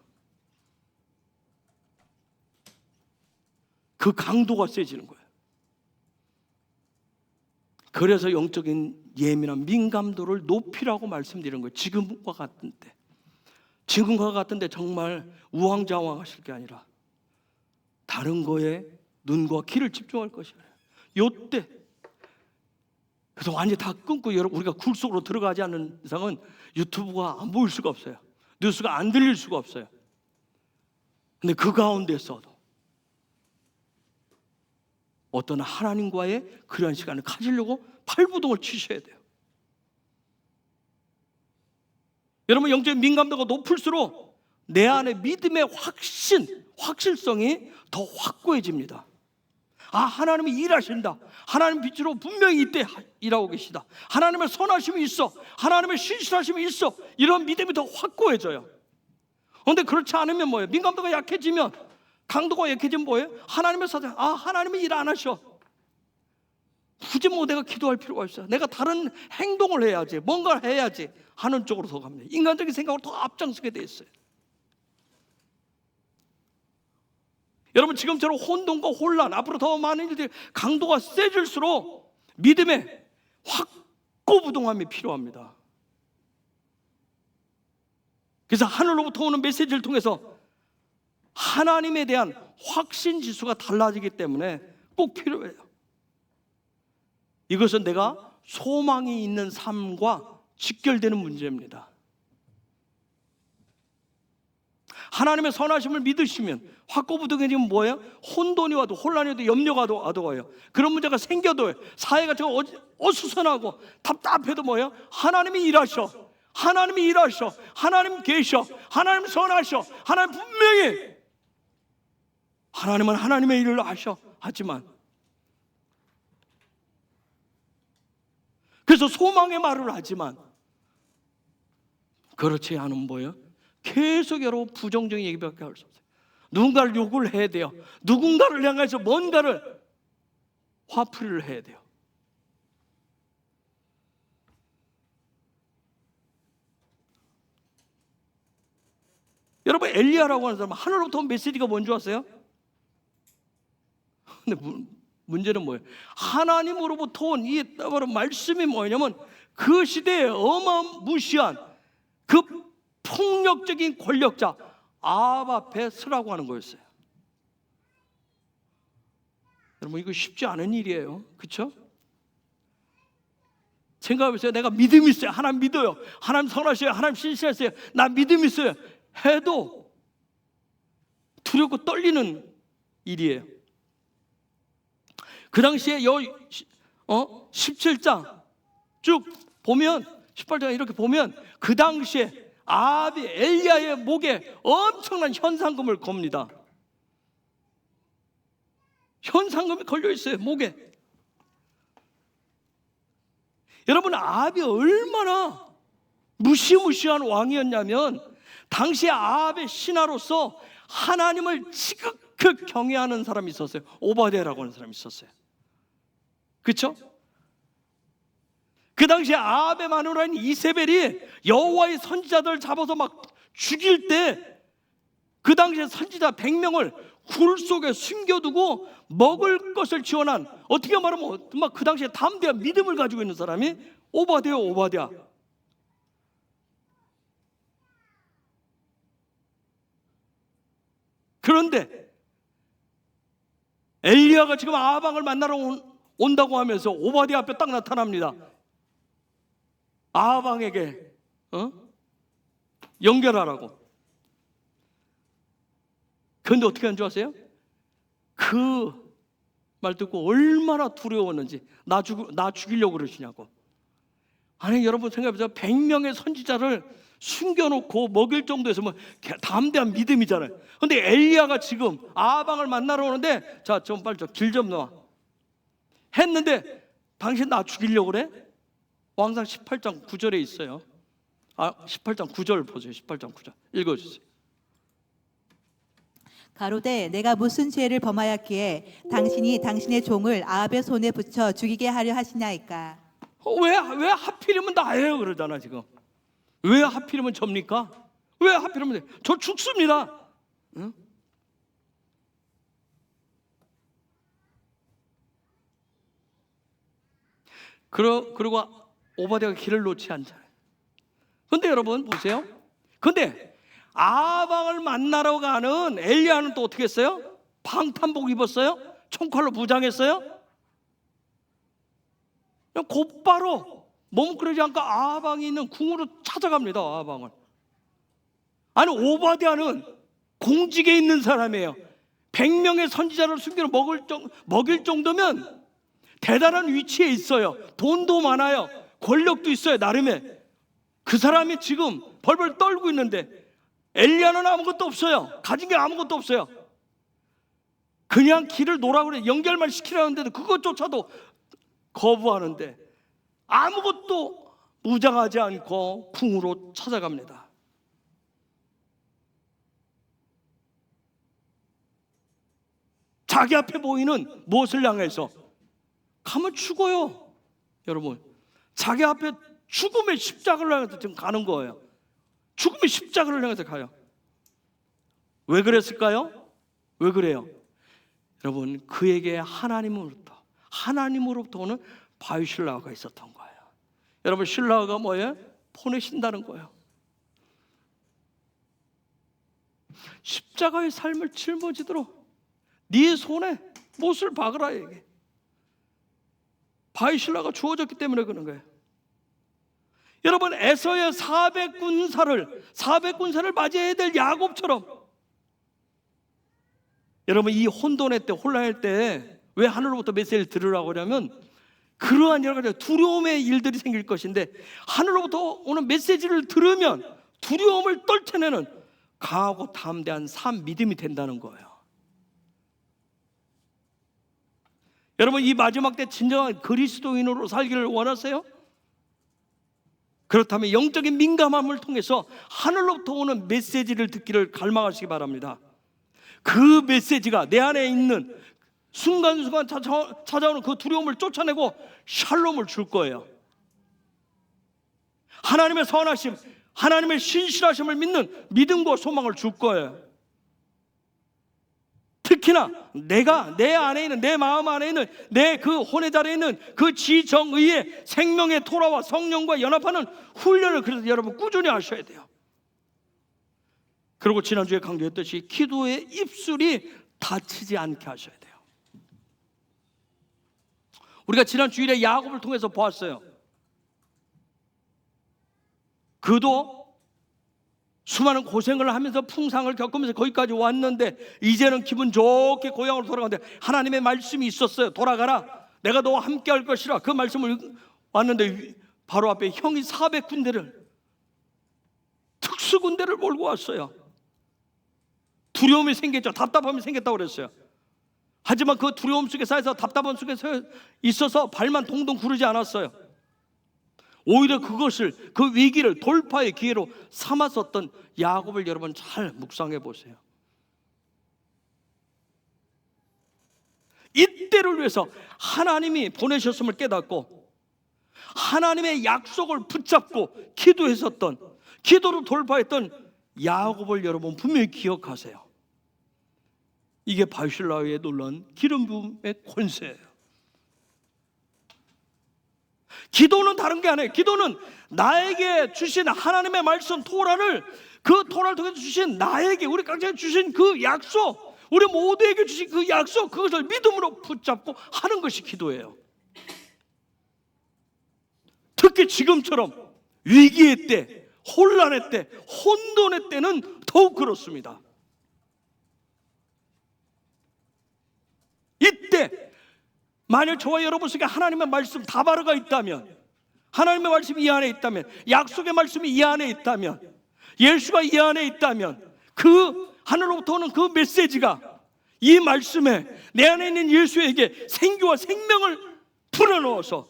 그 강도가 세지는 거예요. 그래서 영적인 예민한 민감도를 높이라고 말씀드리는 거예요. 지금과 같은 때 정말 우왕좌왕하실 게 아니라 다른 거에 눈과 귀를 집중할 것이에요. 요때 그래서 완전히 다 끊고 우리가 굴 속으로 들어가지 않는 이상은 유튜브가 안 보일 수가 없어요. 뉴스가 안 들릴 수가 없어요. 근데 그 가운데서도 어떤 하나님과의 그러한 시간을 가지려고 발부동을 치셔야 돼요. 여러분, 영적인 민감도가 높을수록 내 안에 믿음의 확실성이 더 확고해집니다. 아, 하나님이 일하신다. 하나님 빛으로 분명히 이때 일하고 계시다. 하나님의 선하심이 있어. 하나님의 신실하심이 있어. 이런 믿음이 더 확고해져요. 그런데 그렇지 않으면 뭐예요? 민감도가 약해지면, 강도가 약해지면 뭐예요? 하나님의 사정, 아, 하나님이 일 안 하셔. 굳이 뭐 내가 기도할 필요가 있어요. 내가 다른 행동을 해야지, 뭔가를 해야지 하는 쪽으로 더 갑니다. 인간적인 생각으로 더 앞장서게 돼 있어요. 여러분, 지금처럼 혼돈과 혼란, 앞으로 더 많은 일들이 강도가 세질수록 믿음의 확고부동함이 필요합니다. 그래서 하늘로부터 오는 메시지를 통해서 하나님에 대한 확신 지수가 달라지기 때문에 꼭 필요해요. 이것은 내가 소망이 있는 삶과 직결되는 문제입니다. 하나님의 선하심을 믿으시면 확고부동해지면 뭐예요? 혼돈이 와도, 혼란이 와도, 염려가 와도 그런 문제가 생겨도 사회가 저 어수선하고 답답해도 뭐예요? 하나님이 일하셔. 하나님 계셔. 하나님 선하셔. 하나님 분명히 하나님은 하나님의 일을 하지만 그래서 소망의 말을 하지만 그렇지 않으면 뭐예요? 계속 여러 부정적인 얘기밖에 할 수 없어요. 누군가를 욕을 해야 돼요. 누군가를 향해서 뭔가를 화풀이를 해야 돼요. 여러분, 엘리야라고 하는 사람은 하늘로부터 온 메시지가 뭔지 아세요? 근데 문제는 뭐예요? 하나님으로부터 온 이 말씀이 뭐냐면 그 시대에 어마무시한 그 폭력적인 권력자 아합 앞에 서라고 하는 거였어요. 여러분, 이거 쉽지 않은 일이에요. 그렇죠? 생각해보세요. 내가 믿음이 있어요. 하나님 믿어요. 하나님 선하셔요. 하나님 신실하세요. 나 믿음이 있어요. 해도 두렵고 떨리는 일이에요. 그 당시에 17장 쭉 보면, 18장 이렇게 보면 그 당시에 아합이 엘리야의 목에 엄청난 현상금을 겁니다. 현상금이 걸려 있어요, 목에. 여러분, 아합이 얼마나 무시무시한 왕이었냐면 당시 아합의 신하로서 하나님을 지극히 경외하는 사람이 있었어요. 오바댜라고 하는 사람이 있었어요. 그렇죠? 그 당시에 아합의 마누라인 이세벨이 여호와의 선지자들 잡아서 막 죽일 때 그 당시에 선지자 100명을 굴 속에 숨겨두고 먹을 것을 지원한, 어떻게 말하면 막 그 당시에 담대한 믿음을 가지고 있는 사람이 오바댜. 오바댜. 그런데 엘리야가 지금 아방을 만나러 온다고 하면서 오바댜 앞에 딱 나타납니다. 아방에게 연결하라고. 그런데 어떻게 한 줄 아세요? 그 말 듣고 얼마나 두려웠는지. 나 죽이려고 그러시냐고. 아니 여러분 생각해보세요. 100명의 선지자를 숨겨놓고 먹일 정도에서 뭐 담대한 믿음이잖아요. 그런데 엘리야가 지금 아방을 만나러 오는데, 자 좀 빨리 길 좀 놔 했는데, 당신 나 죽이려고 그래? 왕상 18장 9절에 있어요. 18장 9절 보세요. 18장 9절 읽어주세요. 가로되 내가 무슨 죄를 범하였기에 당신이 당신의 종을 아합의 손에 붙여 죽이게 하려 하시나이까. 왜 하필이면 나예요 그러잖아. 지금 왜 하필이면 접니까? 왜 하필이면 저 죽습니다. 응? 그리고 오바댜가 길을 놓지 않잖아요. 근데 여러분 보세요. 근데 아방을 만나러 가는 엘리야는 또 어떻게 했어요? 방탄복 입었어요? 총칼로 무장했어요? 그냥 곧바로 머뭇거리지 않고 아방이 있는 궁으로 찾아갑니다. 아방을. 아니 오바댜는 공직에 있는 사람이에요. 100명의 선지자를 숨겨 먹일 정도면 대단한 위치에 있어요. 돈도 많아요. 권력도 있어요. 나름의. 그 사람이 지금 벌벌 떨고 있는데 엘리야는 아무것도 없어요. 가진 게 아무것도 없어요. 그냥 길을 놓으라고 그래. 연결만 시키라는데도 그것조차도 거부하는데 아무것도 무장하지 않고 궁으로 찾아갑니다. 자기 앞에 보이는 무엇을 향해서? 가면 죽어요. 여러분, 자기 앞에 죽음의 십자가를 향해서 지금 가는 거예요. 죽음의 십자가를 향해서 가요. 왜 그랬을까요? 왜 그래요? 여러분, 그에게 하나님으로부터 오는 바위실라가 있었던 거예요. 여러분, 실라가 뭐예요? 보내신다는 거예요. 십자가의 삶을 짊어지도록 네 손에 못을 박으라. 얘기. 바위실라가 주어졌기 때문에 그런 거예요. 여러분, 에서의 400군사를 맞이해야 될 야곱처럼, 여러분 이 혼돈의 때, 혼란할 때 왜 하늘로부터 메시지를 들으라고 하냐면 그러한 여러 가지 두려움의 일들이 생길 것인데, 하늘로부터 오는 메시지를 들으면 두려움을 떨쳐내는 강하고 담대한 삶, 믿음이 된다는 거예요. 여러분, 이 마지막 때 진정한 그리스도인으로 살기를 원하세요? 그렇다면 영적인 민감함을 통해서 하늘로부터 오는 메시지를 듣기를 갈망하시기 바랍니다. 그 메시지가 내 안에 있는 순간순간 찾아오는 그 두려움을 쫓아내고 샬롬을 줄 거예요. 하나님의 선하심, 하나님의 신실하심을 믿는 믿음과 소망을 줄 거예요. 특히나 내가 내 안에 있는, 내 마음 안에 있는, 내 그 혼의 자리에 있는 그 지정의의 생명의 토라와 성령과 연합하는 훈련을 그래서 여러분 꾸준히 하셔야 돼요. 그리고 지난주에 강조했듯이 기도의 입술이 다치지 않게 하셔야 돼요. 우리가 지난 주일에 야곱을 통해서 보았어요. 그도 수많은 고생을 하면서 풍상을 겪으면서 거기까지 왔는데 이제는 기분 좋게 고향으로 돌아가는데 하나님의 말씀이 있었어요. 돌아가라, 내가 너와 함께 할 것이라. 그 말씀을 왔는데 바로 앞에 형이 400군대를, 특수군대를 몰고 왔어요. 두려움이 생겼죠. 답답함이 생겼다고 그랬어요. 하지만 그 두려움 속에 쌓여서 답답함 속에 있어서 발만 동동 구르지 않았어요. 오히려 그것을, 그 위기를 돌파의 기회로 삼았었던 야곱을 여러분 잘 묵상해 보세요. 이때를 위해서 하나님이 보내셨음을 깨닫고 하나님의 약속을 붙잡고 기도했었던, 기도로 돌파했던 야곱을 여러분 분명히 기억하세요. 이게 바르실라이에 놀란 기름 부음의 권세예요. 기도는 다른 게 아니에요. 기도는 나에게 주신 하나님의 말씀 토라를, 그 토라를 통해서 주신 나에게, 우리 각자에게 주신 그 약속, 우리 모두에게 주신 그 약속, 그것을 믿음으로 붙잡고 하는 것이 기도예요. 특히 지금처럼 위기의 때, 혼란의 때, 혼돈의 때는 더욱 그렇습니다. 이때 만약 저와 여러분 속에 하나님의 말씀 다바르가 있다면, 하나님의 말씀이 이 안에 있다면, 약속의 말씀이 이 안에 있다면, 예수가 이 안에 있다면, 그 하늘로부터 오는 그 메시지가 이 말씀에, 내 안에 있는 예수에게 생기와 생명을 불어넣어서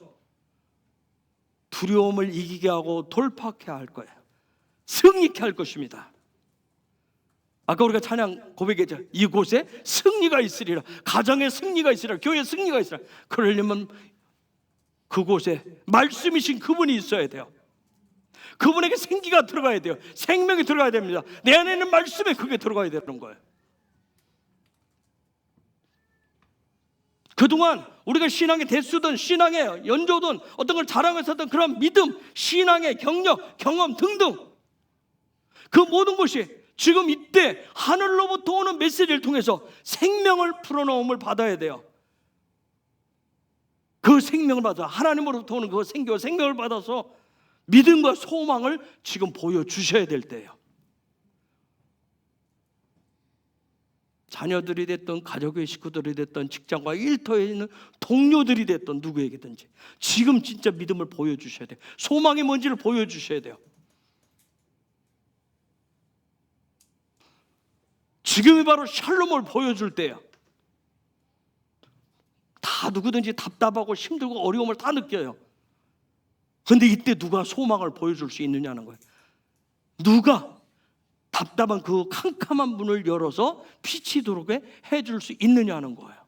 두려움을 이기게 하고 돌파하게 할 거예요. 승리케 할 것입니다. 아까 우리가 찬양 고백했죠. 이곳에 승리가 있으리라. 가정에 승리가 있으리라. 교회에 승리가 있으리라. 그러려면 그곳에 말씀이신 그분이 있어야 돼요. 그분에게 생기가 들어가야 돼요. 생명이 들어가야 됩니다. 내 안에 있는 말씀에 그게 들어가야 되는 거예요. 그동안 우리가 신앙의 대수든 신앙의 연조든 어떤 걸 자랑했었던 그런 믿음, 신앙의 경력, 경험 등등, 그 모든 것이 지금 이때 하늘로부터 오는 메시지를 통해서 생명을 풀어놓음을 받아야 돼요. 그 생명을 받아, 하나님으로부터 오는 그 생기와 생명을 받아서 믿음과 소망을 지금 보여주셔야 될 때예요. 자녀들이 됐든 가족의 식구들이 됐든 직장과 일터에 있는 동료들이 됐든 누구에게든지 지금 진짜 믿음을 보여주셔야 돼요. 소망이 뭔지를 보여주셔야 돼요. 지금이 바로 샬롬을 보여줄 때예요. 다 누구든지 답답하고 힘들고 어려움을 다 느껴요. 그런데 이때 누가 소망을 보여줄 수 있느냐는 거예요. 누가 답답한 그 캄캄한 문을 열어서 빛이 들어오게 해줄 수 있느냐는 거예요.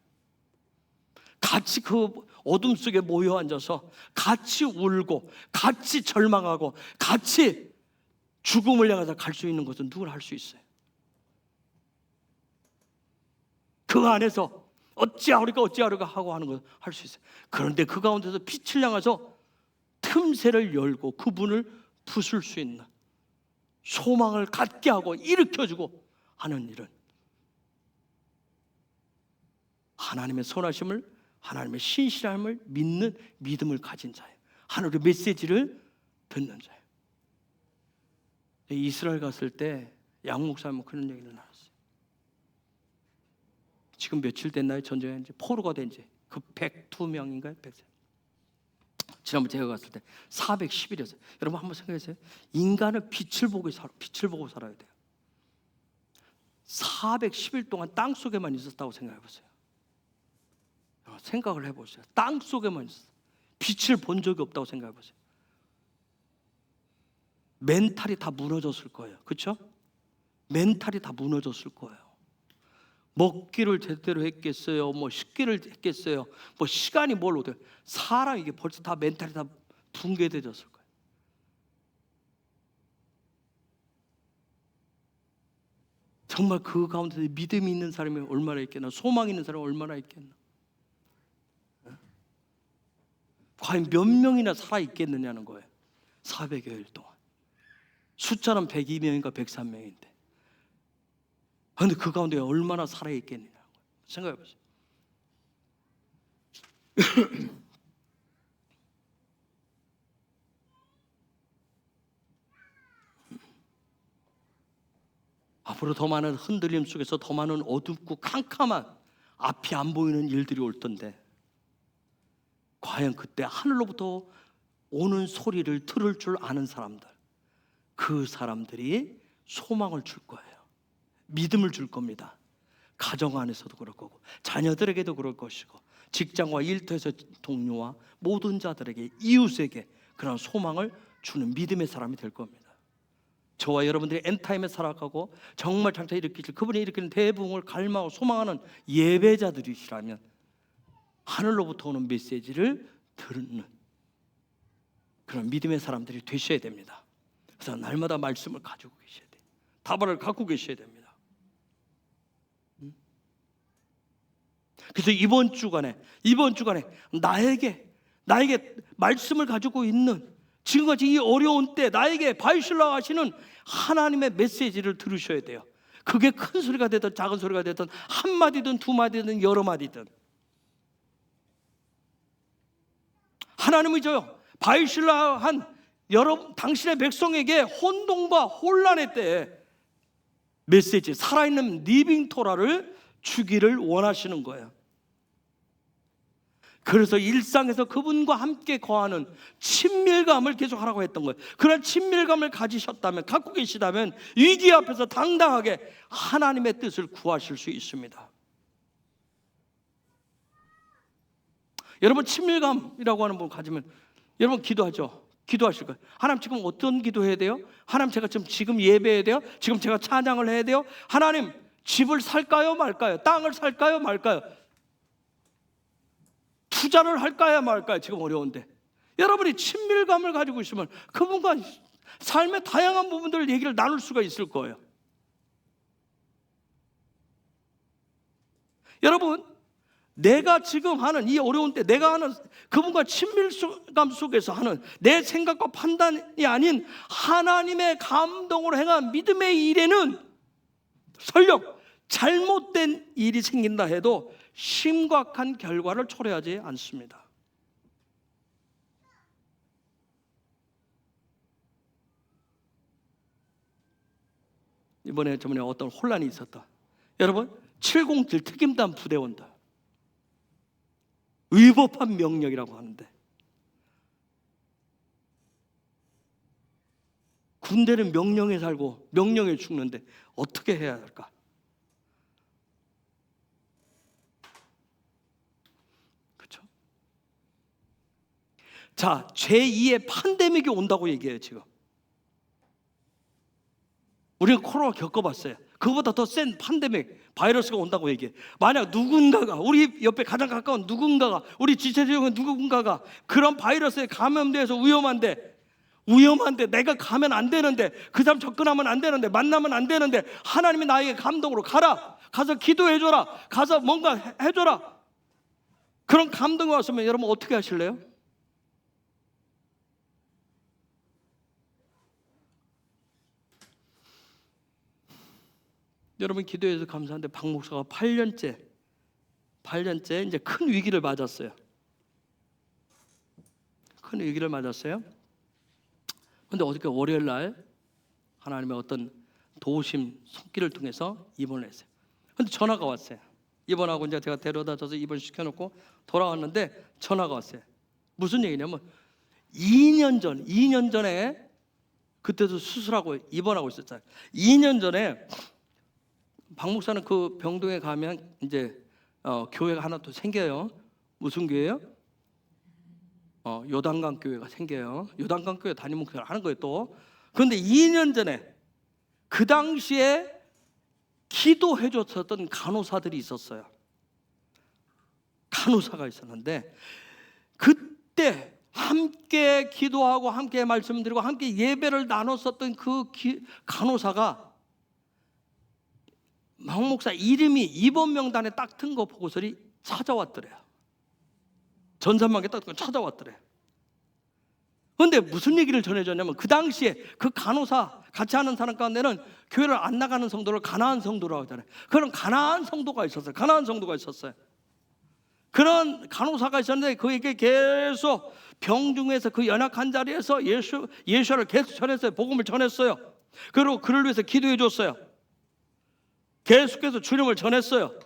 같이 그 어둠 속에 모여 앉아서 같이 울고 같이 절망하고 같이 죽음을 향해서 갈 수 있는 것은 누구나 할 수 있어요. 그 안에서 어찌하리까 하고 하는 걸 할 수 있어요. 그런데 그 가운데서 빛을 향해서 틈새를 열고 그 문을 부술 수 있는, 소망을 갖게 하고 일으켜주고 하는 일은 하나님의 선하심을, 하나님의 신실함을 믿는 믿음을 가진 자예요. 하늘의 메시지를 듣는 자예요. 이스라엘 갔을 때 양목사님은 그런 얘기를 나눴어요. 지금 며칠 됐나요? 전쟁이 이제 포로가 된 지 그 102명인가요? 100세. 지난번 제가 갔을 때 410일이었어요. 여러분 한번 생각해보세요. 인간은 빛을 보고 살아야 돼요. 410일 동안 땅 속에만 있었다고 생각해보세요. 생각을 해보세요. 땅 속에만 있었어요. 빛을 본 적이 없다고 생각해보세요. 멘탈이 다 무너졌을 거예요. 그렇죠? 멘탈이 다 무너졌을 거예요. 먹기를 제대로 했겠어요? 뭐 식기를 했겠어요? 뭐 시간이 뭘 어때? 사람 이게 벌써 다 멘탈이 다 붕괴되졌을 거예요. 정말 그 가운데 믿음이 있는 사람이 얼마나 있겠나? 소망이 있는 사람이 얼마나 있겠나? 과연 몇 명이나 살아 있겠느냐는 거예요. 400여일 동안. 숫자는 102명인가 103명인데. 그런데 그 가운데 얼마나 살아있겠느냐 생각해 보세요. 앞으로 더 많은 흔들림 속에서 더 많은 어둡고 캄캄한 앞이 안 보이는 일들이 올 텐데, 과연 그때 하늘로부터 오는 소리를 들을 줄 아는 사람들, 그 사람들이 소망을 줄 거예요. 믿음을 줄 겁니다. 가정 안에서도 그럴 거고 자녀들에게도 그럴 것이고 직장과 일터에서 동료와 모든 자들에게, 이웃에게 그런 소망을 주는 믿음의 사람이 될 겁니다. 저와 여러분들이 엔타임에 살아가고 정말 장차 일으키실, 그분이 일으키는 대부흥을 갈망하고 소망하는 예배자들이시라면 하늘로부터 오는 메시지를 듣는, 그런 믿음의 사람들이 되셔야 됩니다. 그래서 날마다 말씀을 가지고 계셔야 돼요. 답을 갖고 계셔야 됩니다. 그래서 이번 주간에 나에게 말씀을 가지고 있는, 지금까지 이 어려운 때 나에게 바이실라 하시는 하나님의 메시지를 들으셔야 돼요. 그게 큰 소리가 되든 작은 소리가 되든 한마디든 두마디든 여러 마디든, 하나님이 바이실라 한 당신의 백성에게 혼돈과 혼란의 때에 메시지, 살아있는 리빙 토라를 주기를 원하시는 거예요. 그래서 일상에서 그분과 함께 거하는 친밀감을 계속 하라고 했던 거예요. 그런 친밀감을 갖고 계시다면 위기 앞에서 당당하게 하나님의 뜻을 구하실 수 있습니다. 여러분, 친밀감이라고 하는 분 가지면 여러분 기도하실 거예요. 하나님, 지금 어떤 기도해야 돼요? 하나님, 제가 지금 예배해야 돼요? 지금 제가 찬양을 해야 돼요? 하나님, 집을 살까요 말까요? 땅을 살까요 말까요? 투자를 할까요 말까요? 지금 어려운데 여러분이 친밀감을 가지고 있으면 그분과 삶의 다양한 부분들 얘기를 나눌 수가 있을 거예요. 여러분, 내가 지금 하는 이 어려운 때 내가 하는 그분과 친밀감 속에서 하는 내 생각과 판단이 아닌 하나님의 감동으로 행한 믿음의 일에는 설령 잘못된 일이 생긴다 해도 심각한 결과를 초래하지 않습니다. 저번에 어떤 혼란이 있었다. 여러분, 707 특임단 부대원들, 위법한 명령이라고 하는데, 군대는 명령에 살고 명령에 죽는데 어떻게 해야 할까? 그렇죠? 자, 제2의 팬데믹이 온다고 얘기해요. 지금 우리가 코로나 겪어봤어요. 그거보다 더 센 팬데믹, 바이러스가 온다고 얘기해. 만약 누군가가, 우리 옆에 가장 가까운 누군가가, 우리 지체적인 누군가가 그런 바이러스에 감염돼서 위험한데 내가 가면 안 되는데, 그 사람 접근하면 안 되는데, 만나면 안 되는데, 하나님이 나에게 감동으로 가서 기도해줘라, 가서 뭔가 해줘라, 그런 감동이 왔으면 여러분 어떻게 하실래요? 여러분, 기도해서 감사한데 박 목사가 8년째 이제 큰 위기를 맞았어요. 근데 어저께 월요일 날 하나님의 어떤 도우심 손길을 통해서 입원을 했어요. 근데 전화가 왔어요. 입원하고 이제 제가 데려다 줘서 입원 시켜놓고 돌아왔는데 전화가 왔어요. 무슨 얘기냐면 2년 전에 그때도 수술하고 입원하고 있었잖아요. 2년 전에 박 목사는 그 병동에 가면 이제 교회가 하나 또 생겨요. 무슨 교회요? 요단강 교회가 생겨요. 요단강 교회 다니면 그걸 하는 거예요 또. 그런데 2년 전에 그 당시에 기도해 줬었던 간호사들이 있었어요. 간호사가 있었는데 그때 함께 기도하고 함께 말씀드리고 함께 예배를 나눴었던 그 간호사가 박 목사 이름이 입원 명단에 딱 튼 거 보고서리 찾아왔더래요. 전산망에 딱 찾아왔더래요. 그런데 무슨 얘기를 전해줬냐면 그 당시에 그 간호사 같이 하는 사람 가운데는 교회를 안 나가는 성도를 가나안 성도라고 하잖아요. 그런 가나안 성도가 있었어요. 그런 간호사가 있었는데 그에게 계속 병중에서 그 연약한 자리에서 예수를 계속 전했어요. 복음을 전했어요. 그리고 그를 위해서 기도해 줬어요. 계속해서 주님을 전했어요.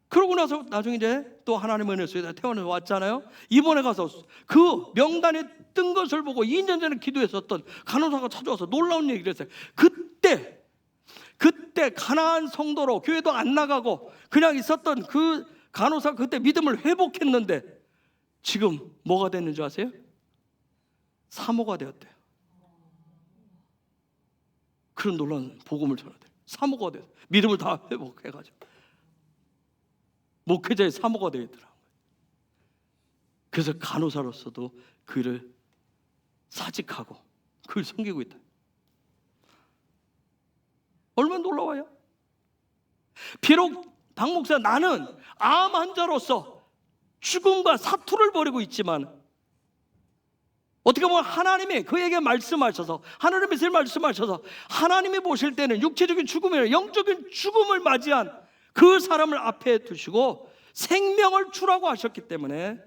그러고 나서 나중에 이제 또 하나님의 은혜로 태어나서 왔잖아요. 이번에 가서 그 명단에 뜬 것을 보고 2년 전에 기도했었던 간호사가 찾아와서 놀라운 얘기를 했어요. 그때 가나안 성도로 교회도 안 나가고 그냥 있었던 그 간호사, 그때 믿음을 회복했는데 지금 뭐가 됐는 줄 아세요? 사모가 되었대요. 그런 놀라운 복음을 전하대요. 사모가 돼요. 믿음을 다 회복해가지고 목회자의 사모가 되더라고요. 그래서 간호사로서도 그를 사직하고 그걸 섬기고 있다. 얼마나 놀라워요. 비록 박 목사 나는 암 환자로서 죽음과 사투를 벌이고 있지만 어떻게 보면 하나님이 그에게 말씀하셔서 하나님의 메시지를 말씀하셔서 하나님이 보실 때는 육체적인 죽음이나 영적인 죽음을 맞이한 그 사람을 앞에 두시고 생명을 주라고 하셨기 때문에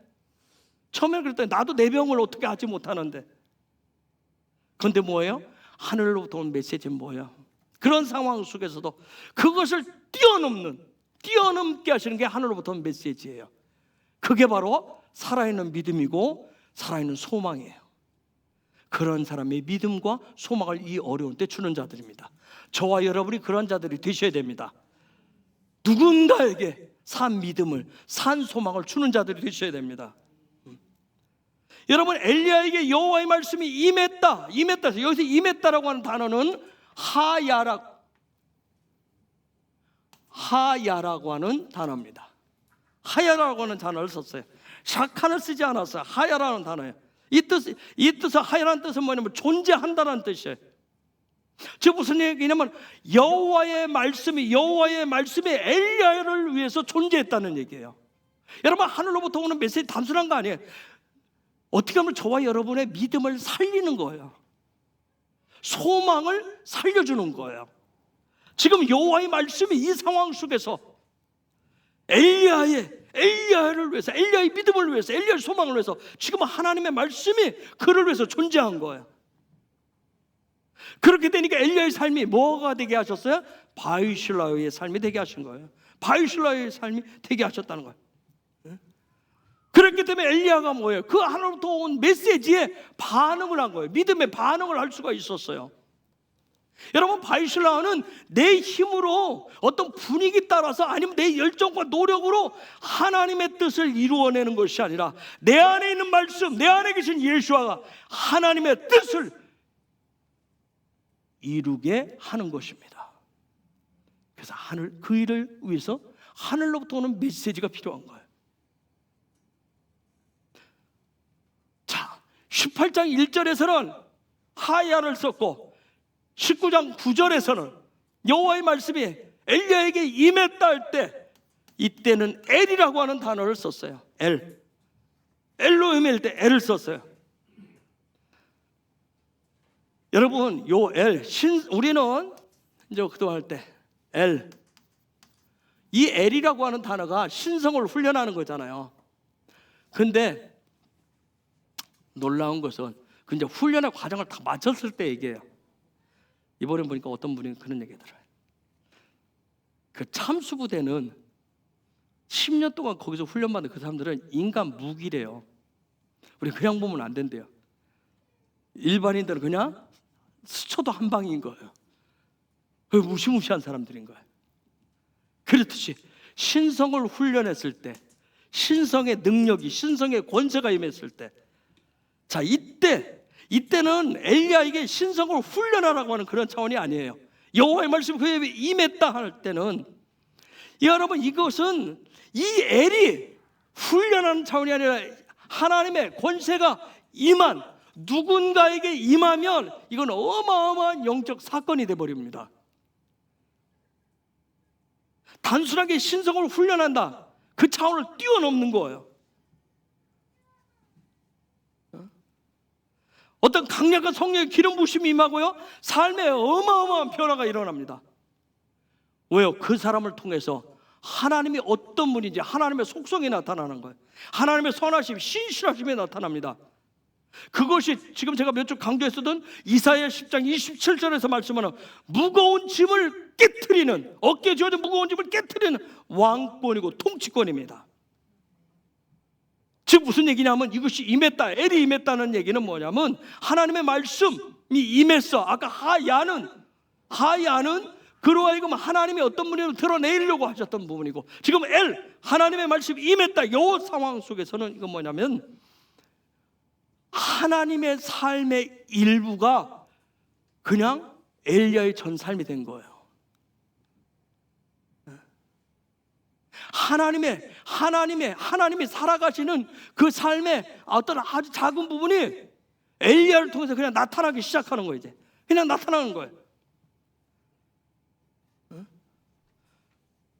처음에 그랬더니 나도 내 병을 어떻게 하지 못하는데, 그런데 뭐예요? 하늘로부터 온 메시지는 뭐예요? 그런 상황 속에서도 그것을 뛰어넘게 하시는 게 하늘로부터 온 메시지예요. 그게 바로 살아있는 믿음이고 살아있는 소망이에요. 그런 사람의 믿음과 소망을 이 어려운 때 주는 자들입니다. 저와 여러분이 그런 자들이 되셔야 됩니다. 누군가에게 산 믿음을, 산 소망을 주는 자들이 되셔야 됩니다. 여러분, 엘리야에게 여호와의 말씀이 임했다. 여기서 임했다라고 하는 단어는 하야라고 하는 단어입니다. 하야라고 하는 단어를 썼어요. 샤칸을 쓰지 않았어요. 하야라는 단어예요. 이 뜻은 하야라는 뜻은 뭐냐면 존재한다는 뜻이에요. 즉 무슨 얘기냐면 여호와의 말씀이 엘리야를 위해서 존재했다는 얘기예요. 여러분, 하늘로부터 오는 메시지 단순한 거 아니에요. 어떻게 하면 저와 여러분의 믿음을 살리는 거예요. 소망을 살려주는 거예요. 지금 여호와의 말씀이 이 상황 속에서 엘리야를 위해서, 엘리야의 믿음을 위해서, 엘리야의 소망을 위해서 지금 하나님의 말씀이 그를 위해서 존재한 거예요. 그렇게 되니까 엘리야의 삶이 뭐가 되게 하셨어요? 바위실라의 삶이 되게 하신 거예요. 바위실라의 삶이 되게 하셨다는 거예요. 그렇기 때문에 엘리야가 뭐예요? 그 하늘로부터 온 메시지에 반응을 한 거예요. 믿음의 반응을 할 수가 있었어요. 여러분, 바위실라는 내 힘으로 어떤 분위기 따라서 아니면 내 열정과 노력으로 하나님의 뜻을 이루어내는 것이 아니라 내 안에 있는 말씀, 내 안에 계신 예수와가 하나님의 뜻을 이루게 하는 것입니다. 그래서 그 일을 위해서 하늘로부터 오는 메시지가 필요한 거예요. 자, 18장 1절에서는 하야를 썼고 19장 9절에서는 여호와의 말씀이 엘리야에게 임했다 할 때 이때는 엘이라고 하는 단어를 썼어요. 엘로힘일 때 엘을 썼어요. 여러분, 요 우리는 이제 그동안 할 때 이 엘이라고 하는 단어가 신성을 훈련하는 거잖아요. 근데 놀라운 것은 그 이제 훈련의 과정을 다 마쳤을 때 얘기해요. 이번에 보니까 어떤 분이 그런 얘기 들어요. 그 참수부대는 10년 동안 거기서 훈련받은 그 사람들은 인간 무기래요. 우리 그냥 보면 안 된대요. 일반인들은 그냥 스쳐도 한 방인 거예요. 그 무시무시한 사람들인 거예요. 그렇듯이 신성을 훈련했을 때, 신성의 능력이, 신성의 권세가 임했을 때, 자, 이때는 엘리야에게 신성을 훈련하라고 하는 그런 차원이 아니에요. 여호와의 말씀이 그에 임했다 할 때는, 여러분, 이것은 이 엘이 훈련하는 차원이 아니라 하나님의 권세가 임한, 누군가에게 임하면 이건 어마어마한 영적 사건이 되어버립니다. 단순하게 신성을 훈련한다, 그 차원을 뛰어넘는 거예요. 어떤 강력한 성령의 기름 부심이 임하고요, 삶에 어마어마한 변화가 일어납니다. 왜요? 그 사람을 통해서 하나님이 어떤 분인지 하나님의 속성이 나타나는 거예요. 하나님의 선하심, 신실하심이 나타납니다. 그것이 지금 제가 몇 주 강조했었던 이사야 10장 27절에서 말씀하는 무거운 짐을 깨트리는, 어깨에 쥐어진 무거운 짐을 깨트리는 왕권이고 통치권입니다. 즉 무슨 얘기냐면 이것이 임했다, 엘이 임했다는 얘기는 뭐냐면 하나님의 말씀이 임했어. 아까 하야는 그로 하여금 하나님이 어떤 분을 드러내려고 하셨던 부분이고, 지금 하나님의 말씀이 임했다, 이 상황 속에서는 이건 뭐냐면 하나님의 삶의 일부가 그냥 엘리야의 전 삶이 된 거예요. 하나님이 살아가시는 그 삶의 어떤 아주 작은 부분이 엘리야를 통해서 그냥 나타나기 시작하는 거예요. 이제 그냥 나타나는 거예요.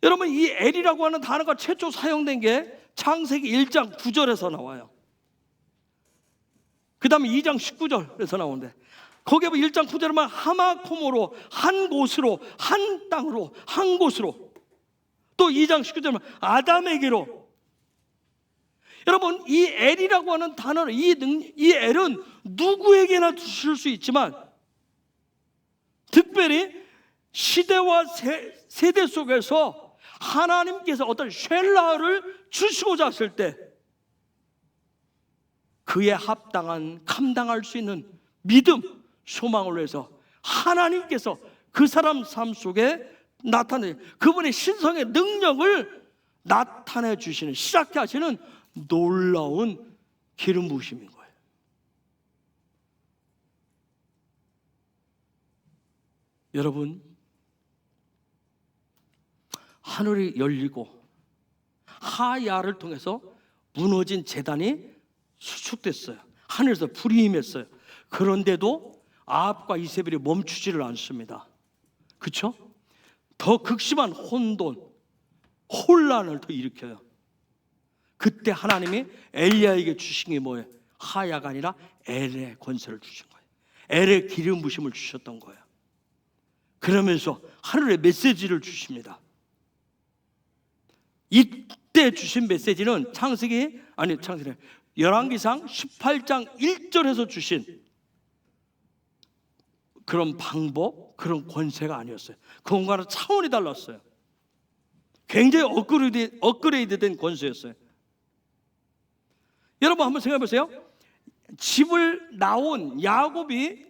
여러분, 이 엘이라고 하는 단어가 최초 사용된 게 창세기 1장 9절에서 나와요. 그 다음에 2장 19절에서 나오는데, 거기에 1장 9절에 보면 하마코모로, 한 곳으로, 한 땅으로, 한 곳으로, 또 2장 19절에 보면 아담에게로. 여러분, 이 엘이라고 하는 단어는, 이 엘은 누구에게나 주실 수 있지만 특별히 시대와 세대 속에서 하나님께서 어떤 쉘라를 주시고자 하실 때 그에 합당한 감당할 수 있는 믿음, 소망을 위해서 하나님께서 그 사람 삶 속에 나타내 그분의 신성의 능력을 나타내 주시는, 시작해 하시는 놀라운 기름 부으심인 거예요. 여러분, 하늘이 열리고 하야를 통해서 무너진 제단이 수축됐어요. 하늘에서 불이 임했어요. 그런데도 아합과 이세벨이 멈추지를 않습니다. 그렇죠? 더 극심한 혼돈을 더 일으켜요. 그때 하나님이 엘리야에게 주신 게 뭐예요? 하야가 아니라 엘의 권세를 주신 거예요. 엘의 기름 부심을 주셨던 거예요. 그러면서 하늘의 메시지를 주십니다. 이때 주신 메시지는 열왕기상 18장 1절에서 주신 그런 방법, 그런 권세가 아니었어요. 그것과는 차원이 달랐어요. 굉장히 업그레이드된 권세였어요. 여러분 한번 생각해 보세요. 집을 나온 야곱이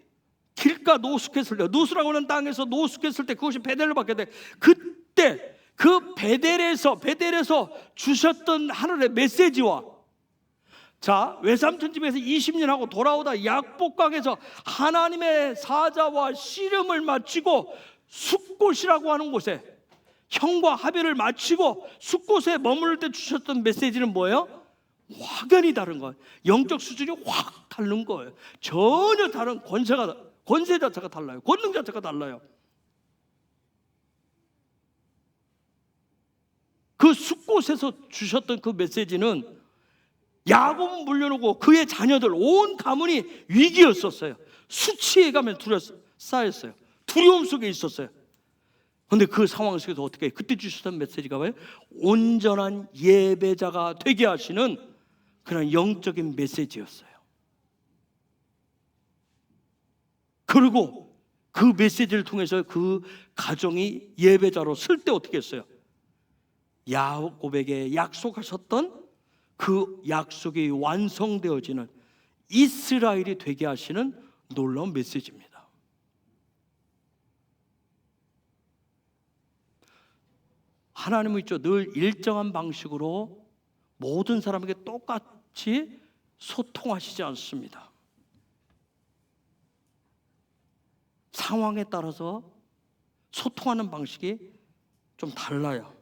길가 노숙했을 때, 누수라고 하는 땅에서 노숙했을 때 그것이 베델로 바뀌었대. 그때 그 베델에서 주셨던 하늘의 메시지와, 자, 외삼촌 집에서 20년 하고 돌아오다 약복강에서 하나님의 사자와 씨름을 마치고 숫곳이라고 하는 곳에 형과 하벨을 마치고 숫곳에 머무를 때 주셨던 메시지는 뭐예요? 확연히 다른 거예요. 영적 수준이 확 다른 거예요. 전혀 다른 권세 자체가 달라요. 권능 자체가 달라요. 그 숫곳에서 주셨던 그 메시지는 야곱은 물려놓고 그의 자녀들 온 가문이 위기였었어요. 수치해가며 쌓였어요. 두려움 속에 있었어요. 그런데 그 상황 속에서 어떻게 해요? 그때 주셨던 메시지가 뭐예요? 온전한 예배자가 되게 하시는 그런 영적인 메시지였어요. 그리고 그 메시지를 통해서 그 가정이 예배자로 쓸 때 어떻게 했어요? 야곱에게 약속하셨던 그 약속이 완성되어지는 이스라엘이 되게 하시는 놀라운 메시지입니다. 하나님은 있죠, 늘 일정한 방식으로 모든 사람에게 똑같이 소통하시지 않습니다. 상황에 따라서 소통하는 방식이 좀 달라요.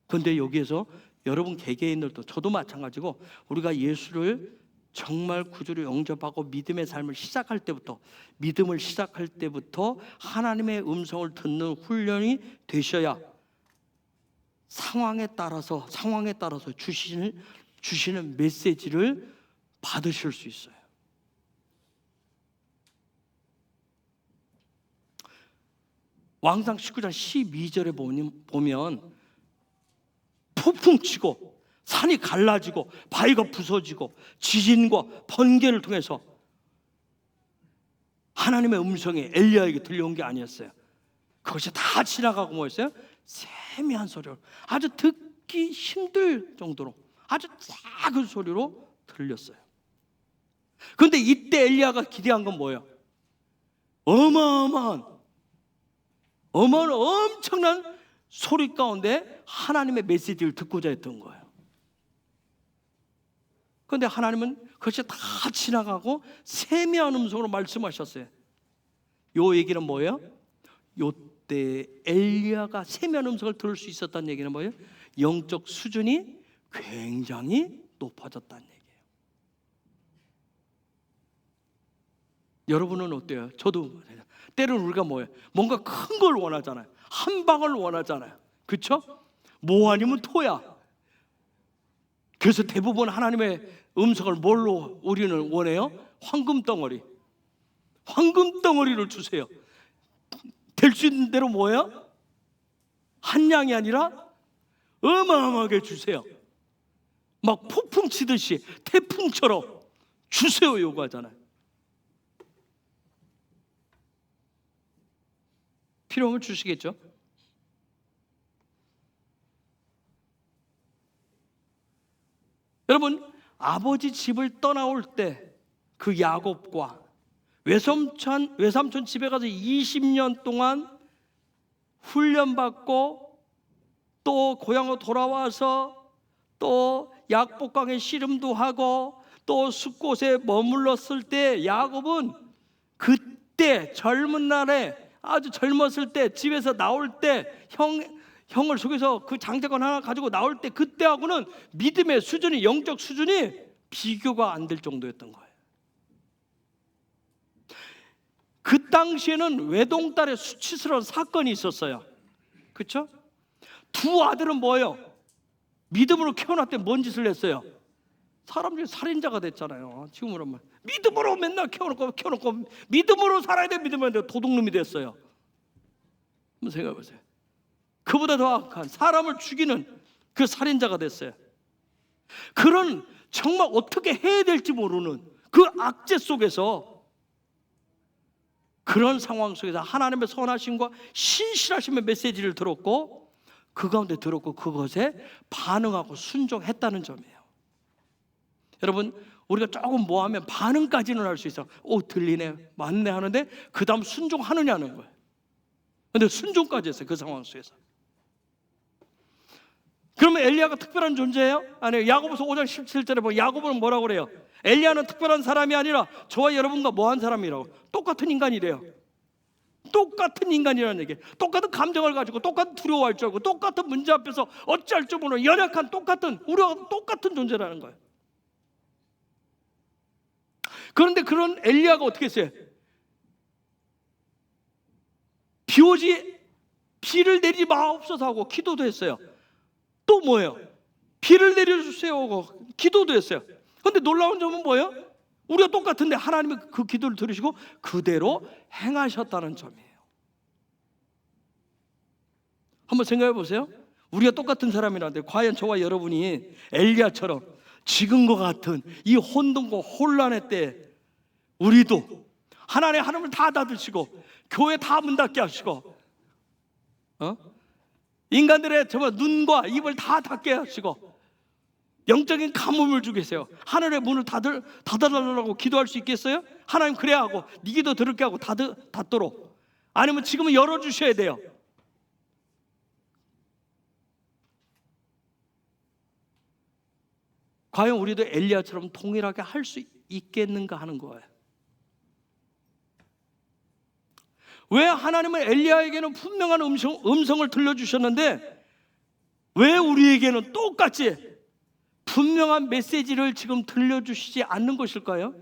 그런데 여기에서 여러분 개개인들도, 저도 마찬가지고, 우리가 예수를 정말 구주로 영접하고 믿음의 삶을 시작할 때부터, 믿음을 시작할 때부터 하나님의 음성을 듣는 훈련이 되셔야 상황에 따라서 주시는 메시지를 받으실 수 있어요. 왕상 19장 12절에 보면 폭풍 치고 산이 갈라지고 바위가 부서지고 지진과 번개를 통해서 하나님의 음성이 엘리야에게 들려온 게 아니었어요. 그것이 다 지나가고 뭐였어요? 세미한 소리로, 아주 듣기 힘들 정도로 아주 작은 소리로 들렸어요. 그런데 이때 엘리야가 기대한 건 뭐예요? 어마어마한 엄청난 소리 가운데 하나님의 메시지를 듣고자 했던 거예요. 그런데 하나님은 그것이 다 지나가고 세미한 음성으로 말씀하셨어요. 요 얘기는 뭐예요? 요때 엘리야가 세미한 음성을 들을 수 있었다는 얘기는 뭐예요? 영적 수준이 굉장히 높아졌다는 얘기예요. 여러분은 어때요? 저도 때로는 우리가 뭐예요? 뭔가 큰 걸 원하잖아요. 한 방을 원하잖아요. 그렇죠? 뭐 아니면 토야. 그래서 대부분 하나님의 음성을 뭘로 우리는 원해요? 황금 덩어리. 황금 덩어리를 주세요. 될 수 있는 대로 뭐예요? 한 양이 아니라 어마어마하게 주세요. 막 폭풍 치듯이 태풍처럼 주세요 요구하잖아요. 필요하면 주시겠죠? 여러분, 아버지 집을 떠나올 때 그 야곱과 외삼촌 집에 가서 20년 동안 훈련받고 또 고향으로 돌아와서 또 약복강에 씨름도 하고 또 숲곳에 머물렀을 때 야곱은 그때 젊은 날에 아주 젊었을 때 집에서 나올 때 형을 속여서 그 장자권 하나 가지고 나올 때 그때하고는 믿음의 수준이, 영적 수준이 비교가 안 될 정도였던 거예요. 그 당시에는 외동딸의 수치스러운 사건이 있었어요. 그렇죠? 두 아들은 뭐예요? 믿음으로 키워놨더니 뭔 짓을 했어요? 사람 중에 살인자가 됐잖아요. 지금으로 말 믿음으로 맨날 키워놓고 믿음으로 살아야 돼. 믿으면 돼. 도둑놈이 됐어요. 한번 생각해 보세요. 그보다 더 악한 사람을 죽이는 그 살인자가 됐어요. 그런 정말 어떻게 해야 될지 모르는 그 악재 속에서, 그런 상황 속에서 하나님의 선하심과 신실하심의 메시지를 들었고 그 가운데 들었고 그것에 반응하고 순종했다는 점이에요. 여러분, 우리가 조금 뭐하면 반응까지는 할 수 있어. 들리네, 맞네 하는데 그 다음 순종하느냐는 거예요. 근데 순종까지 했어요. 그 상황 속에서. 그러면 엘리야가 특별한 존재예요? 아니요. 야고보서 5장 17절에 보면 야고보는 뭐라고 그래요? 엘리야는 특별한 사람이 아니라 저와 여러분과 뭐한 사람이라고. 똑같은 인간이래요. 똑같은 인간이라는 얘기예요. 똑같은 감정을 가지고 똑같은 두려워할 줄 알고 똑같은 문제 앞에서 어찌할 줄 모르는 연약한 똑같은, 우리와 똑같은 존재라는 거예요. 그런데 그런 엘리야가 어떻게 했어요? 비를 내리지 마옵소서 하고 기도도 했어요. 또 뭐예요? 비를 내려주세요 하고 기도도 했어요. 그런데 놀라운 점은 뭐예요? 우리가 똑같은데 하나님이 그 기도를 들으시고 그대로 행하셨다는 점이에요. 한번 생각해 보세요. 우리가 똑같은 사람이라는데 과연 저와 여러분이 엘리야처럼 지금과 같은 이 혼돈과 혼란의 때 우리도 하나님의 하늘을 다 닫으시고 교회 다 문 닫게 하시고 인간들의 정말 눈과 입을 다 닫게 하시고 영적인 가뭄을 주겠어요. 하늘의 문을 닫아달라고 기도할 수 있겠어요? 하나님 그래야 하고 네 기도 들을게 하고 닫도록. 아니면 지금은 열어주셔야 돼요. 과연 우리도 엘리야처럼 동일하게 할 수 있겠는가 하는 거예요. 왜 하나님은 엘리야에게는 분명한 음성을 들려주셨는데 왜 우리에게는 똑같이 분명한 메시지를 지금 들려주시지 않는 것일까요?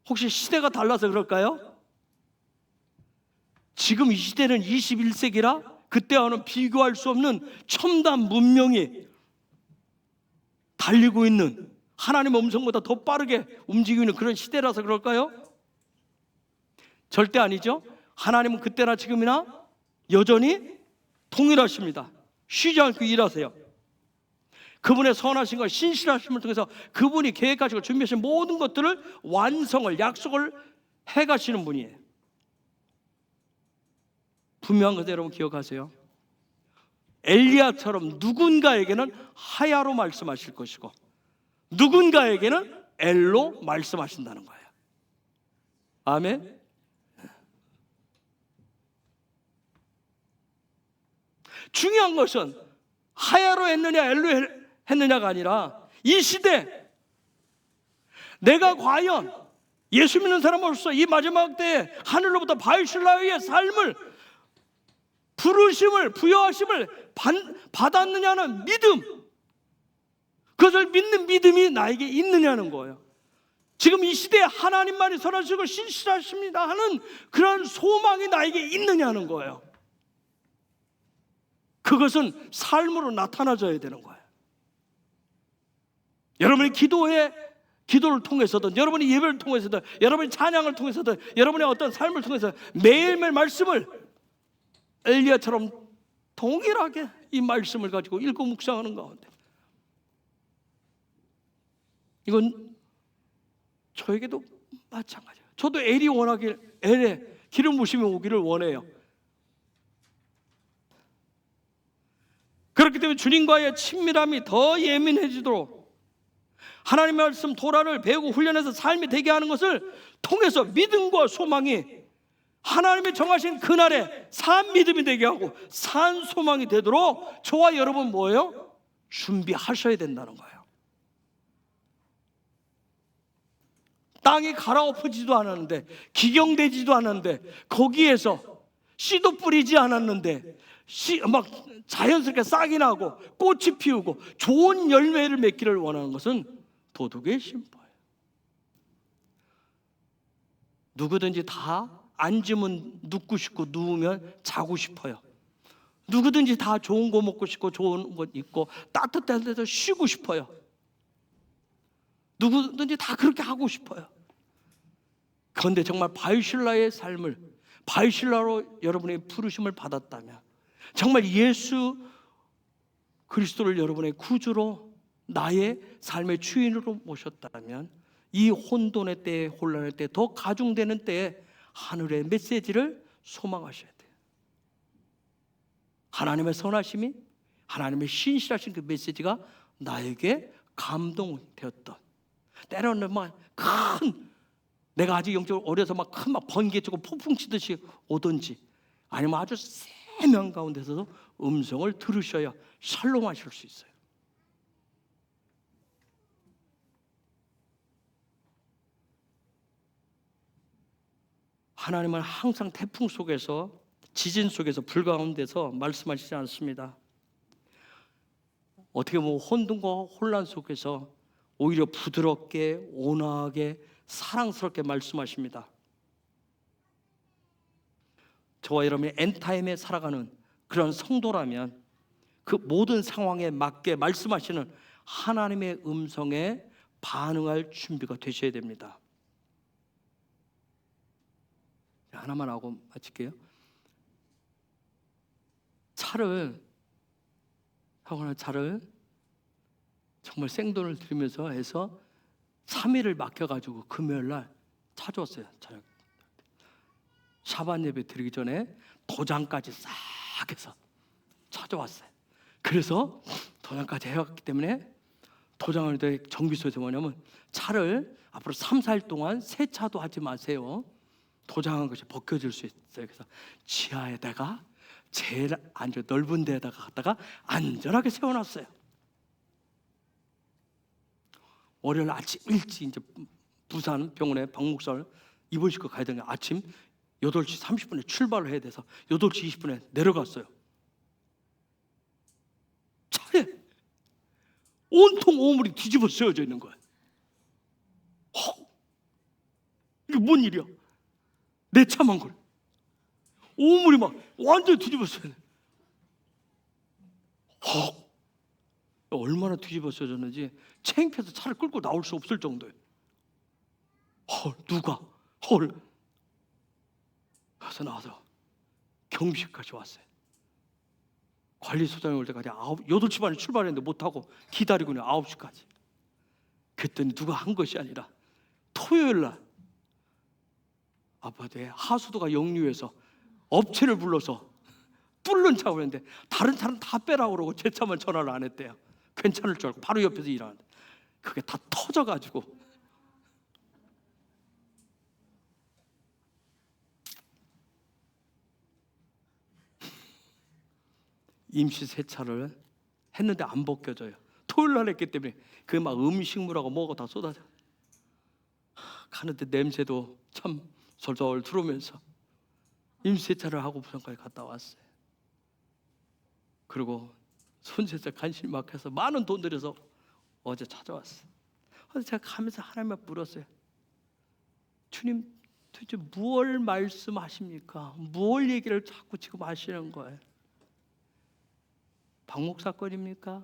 혹시 시대가 달라서 그럴까요? 지금 이 시대는 21세기라 그때와는 비교할 수 없는 첨단 문명이 달리고 있는, 하나님의 음성보다 더 빠르게 움직이고 있는 그런 시대라서 그럴까요? 절대 아니죠. 하나님은 그때나 지금이나 여전히 동일하십니다. 쉬지 않고 일하세요. 그분의 선하심과 신실하심을 통해서 그분이 계획하시고 준비하신 모든 것들을 완성을, 약속을 해가시는 분이에요. 분명한 것을 여러분 기억하세요. 엘리야처럼 누군가에게는 하야로 말씀하실 것이고 누군가에게는 엘로 말씀하신다는 거예요. 아멘. 중요한 것은 하야로 했느냐 엘로 했느냐가 아니라 이 시대 내가 과연 예수 믿는 사람으로서 이 마지막 때에 하늘로부터 바이슐라의 삶을, 부르심을, 부여하심을 받았느냐는 믿음, 그것을 믿는 믿음이 나에게 있느냐는 거예요. 지금 이 시대에 하나님만이 선하시고 신실하십니다 하는 그런 소망이 나에게 있느냐는 거예요. 그것은 삶으로 나타나져야 되는 거예요. 여러분의 기도를 통해서든, 여러분의 예배를 통해서든, 여러분의 찬양을 통해서든, 여러분의 어떤 삶을 통해서 매일매일 말씀을 엘리야처럼 동일하게 이 말씀을 가지고 읽고 묵상하는 가운데, 이건 저에게도 마찬가지예요. 저도 엘에 기름 부심이 오기를 원해요. 그렇기 때문에 주님과의 친밀함이 더 예민해지도록 하나님의 말씀 도라를 배우고 훈련해서 삶이 되게 하는 것을 통해서 믿음과 소망이 하나님의 정하신 그날에 산 믿음이 되게 하고 산 소망이 되도록 저와 여러분 뭐예요? 준비하셔야 된다는 거예요. 땅이 갈아엎어지도 않았는데, 기경되지도 않았는데, 거기에서 씨도 뿌리지 않았는데 막 자연스럽게 싹이 나고 꽃이 피우고 좋은 열매를 맺기를 원하는 것은 도덕의 심보예요. 누구든지 다 앉으면 눕고 싶고 누우면 자고 싶어요. 누구든지 다 좋은 거 먹고 싶고 좋은 거 입고 따뜻한 데서 쉬고 싶어요. 누구든지 다 그렇게 하고 싶어요. 그런데 정말 바이실라의 삶을 바이실라로 여러분의 부르심을 받았다면, 정말 예수 그리스도를 여러분의 구주로 나의 삶의 주인으로 모셨다면, 이 혼돈의 때에, 혼란의 때에, 더 가중되는 때에 하늘의 메시지를 소망하셔야 돼요. 하나님의 선하심이, 하나님의 신실하신 그 메시지가 나에게 감동되었던, 때로는 내가 아직 영적으로 어려서 큰 번개 치고 폭풍 치듯이 오든지, 아니면 아주 세명 가운데서도 음성을 들으셔야 샬롬하실 수 있어요. 하나님은 항상 태풍 속에서, 지진 속에서, 불 가운데서 말씀하시지 않습니다. 어떻게 보면 혼돈과 혼란 속에서 오히려 부드럽게, 온화하게, 사랑스럽게 말씀하십니다. 저와 여러분이 엔타임에 살아가는 그런 성도라면 그 모든 상황에 맞게 말씀하시는 하나님의 음성에 반응할 준비가 되셔야 됩니다. 하나만 하고 마칠게요. 차를 정말 생돈을 들이면서 해서 3일을 맡겨가지고 금요일날 찾아왔어요. 샤반 예배 드리기 전에 도장까지 싹 해서 찾아왔어요. 그래서 도장까지 해왔기 때문에, 도장을 정비소에서 뭐냐면, 차를 앞으로 3, 4일 동안 세차도 하지 마세요. 도장한 것이 벗겨질 수 있어요. 그래서 지하에다가 제일 넓은 데에다가 갖다가 안전하게 세워놨어요. 월요일 아침 일찍 이제 부산 병원에 박 목사를 입원시켜 가야 되는 게 아침 8시 30분에 출발을 해야 돼서 8시 20분에 내려갔어요. 차에 온통 오물이 뒤집어 쓰여져 있는 거예요. 이게 뭔 일이야? 내 차만 그래. 오물이 막 완전히 뒤집어 쓰여져. 얼마나 뒤집어 쓰여졌는지 창피해서 차를 끌고 나올 수 없을 정도예요. 누가? 그래서 나와서 경비실까지 왔어요. 관리소장이 올 때까지 8시 반에 출발했는데 못하고 기다리고 있는 9시까지. 그랬더니 누가 한 것이 아니라 토요일날 아파트에 하수도가 역류해서 업체를 불러서 뚫는 차가 오는데 다른 차는 다 빼라고 그러고 제 차만 전화를 안 했대요. 괜찮을 줄 알고 바로 옆에서 일하는데 그게 다 터져가지고 임시 세차를 했는데 안 벗겨져요. 토요일날 했기 때문에 그게 막 음식물하고 뭐가 다 쏟아져. 가는데 냄새도 참 솔솔 들어오면서 임시 세차를 하고 부산까지 갔다 왔어요. 그리고 손세차 간신히 막 해서 많은 돈 들여서 어제 찾아왔어요. 그래서 제가 가면서 하나님께 물었어요. 주님 도대체 무엇을 말씀하십니까? 무엇 얘기를 자꾸 지금 하시는 거예요? 방목사 건입니까?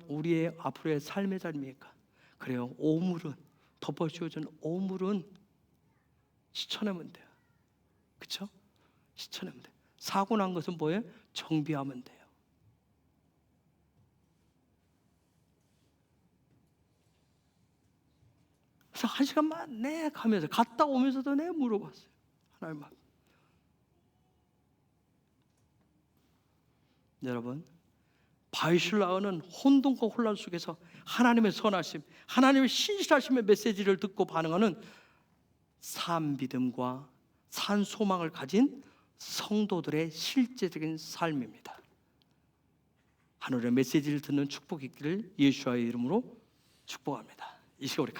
우리의 앞으로의 삶의 자리입니까? 그래요. 오물은 덮어씌워진 오물은 씻어내면 돼요. 그렇죠? 씻어내면 돼요. 사고 난 것은 뭐예요? 정비하면 돼요. 그래서 1시간만 내 가면서 갔다 오면서도 내 물어봤어요. 하나님 앞에. 여러분, 바이슐라어는 혼돈과 혼란 속에서 하나님의 선하심, 하나님의 신실하심의 메시지를 듣고 반응하는 산 믿음과 산 소망을 가진 성도들의 실제적인 삶입니다. 하늘의 메시지를 듣는 축복이 있기를 예수와의 이름으로 축복합니다. 이 시간 우리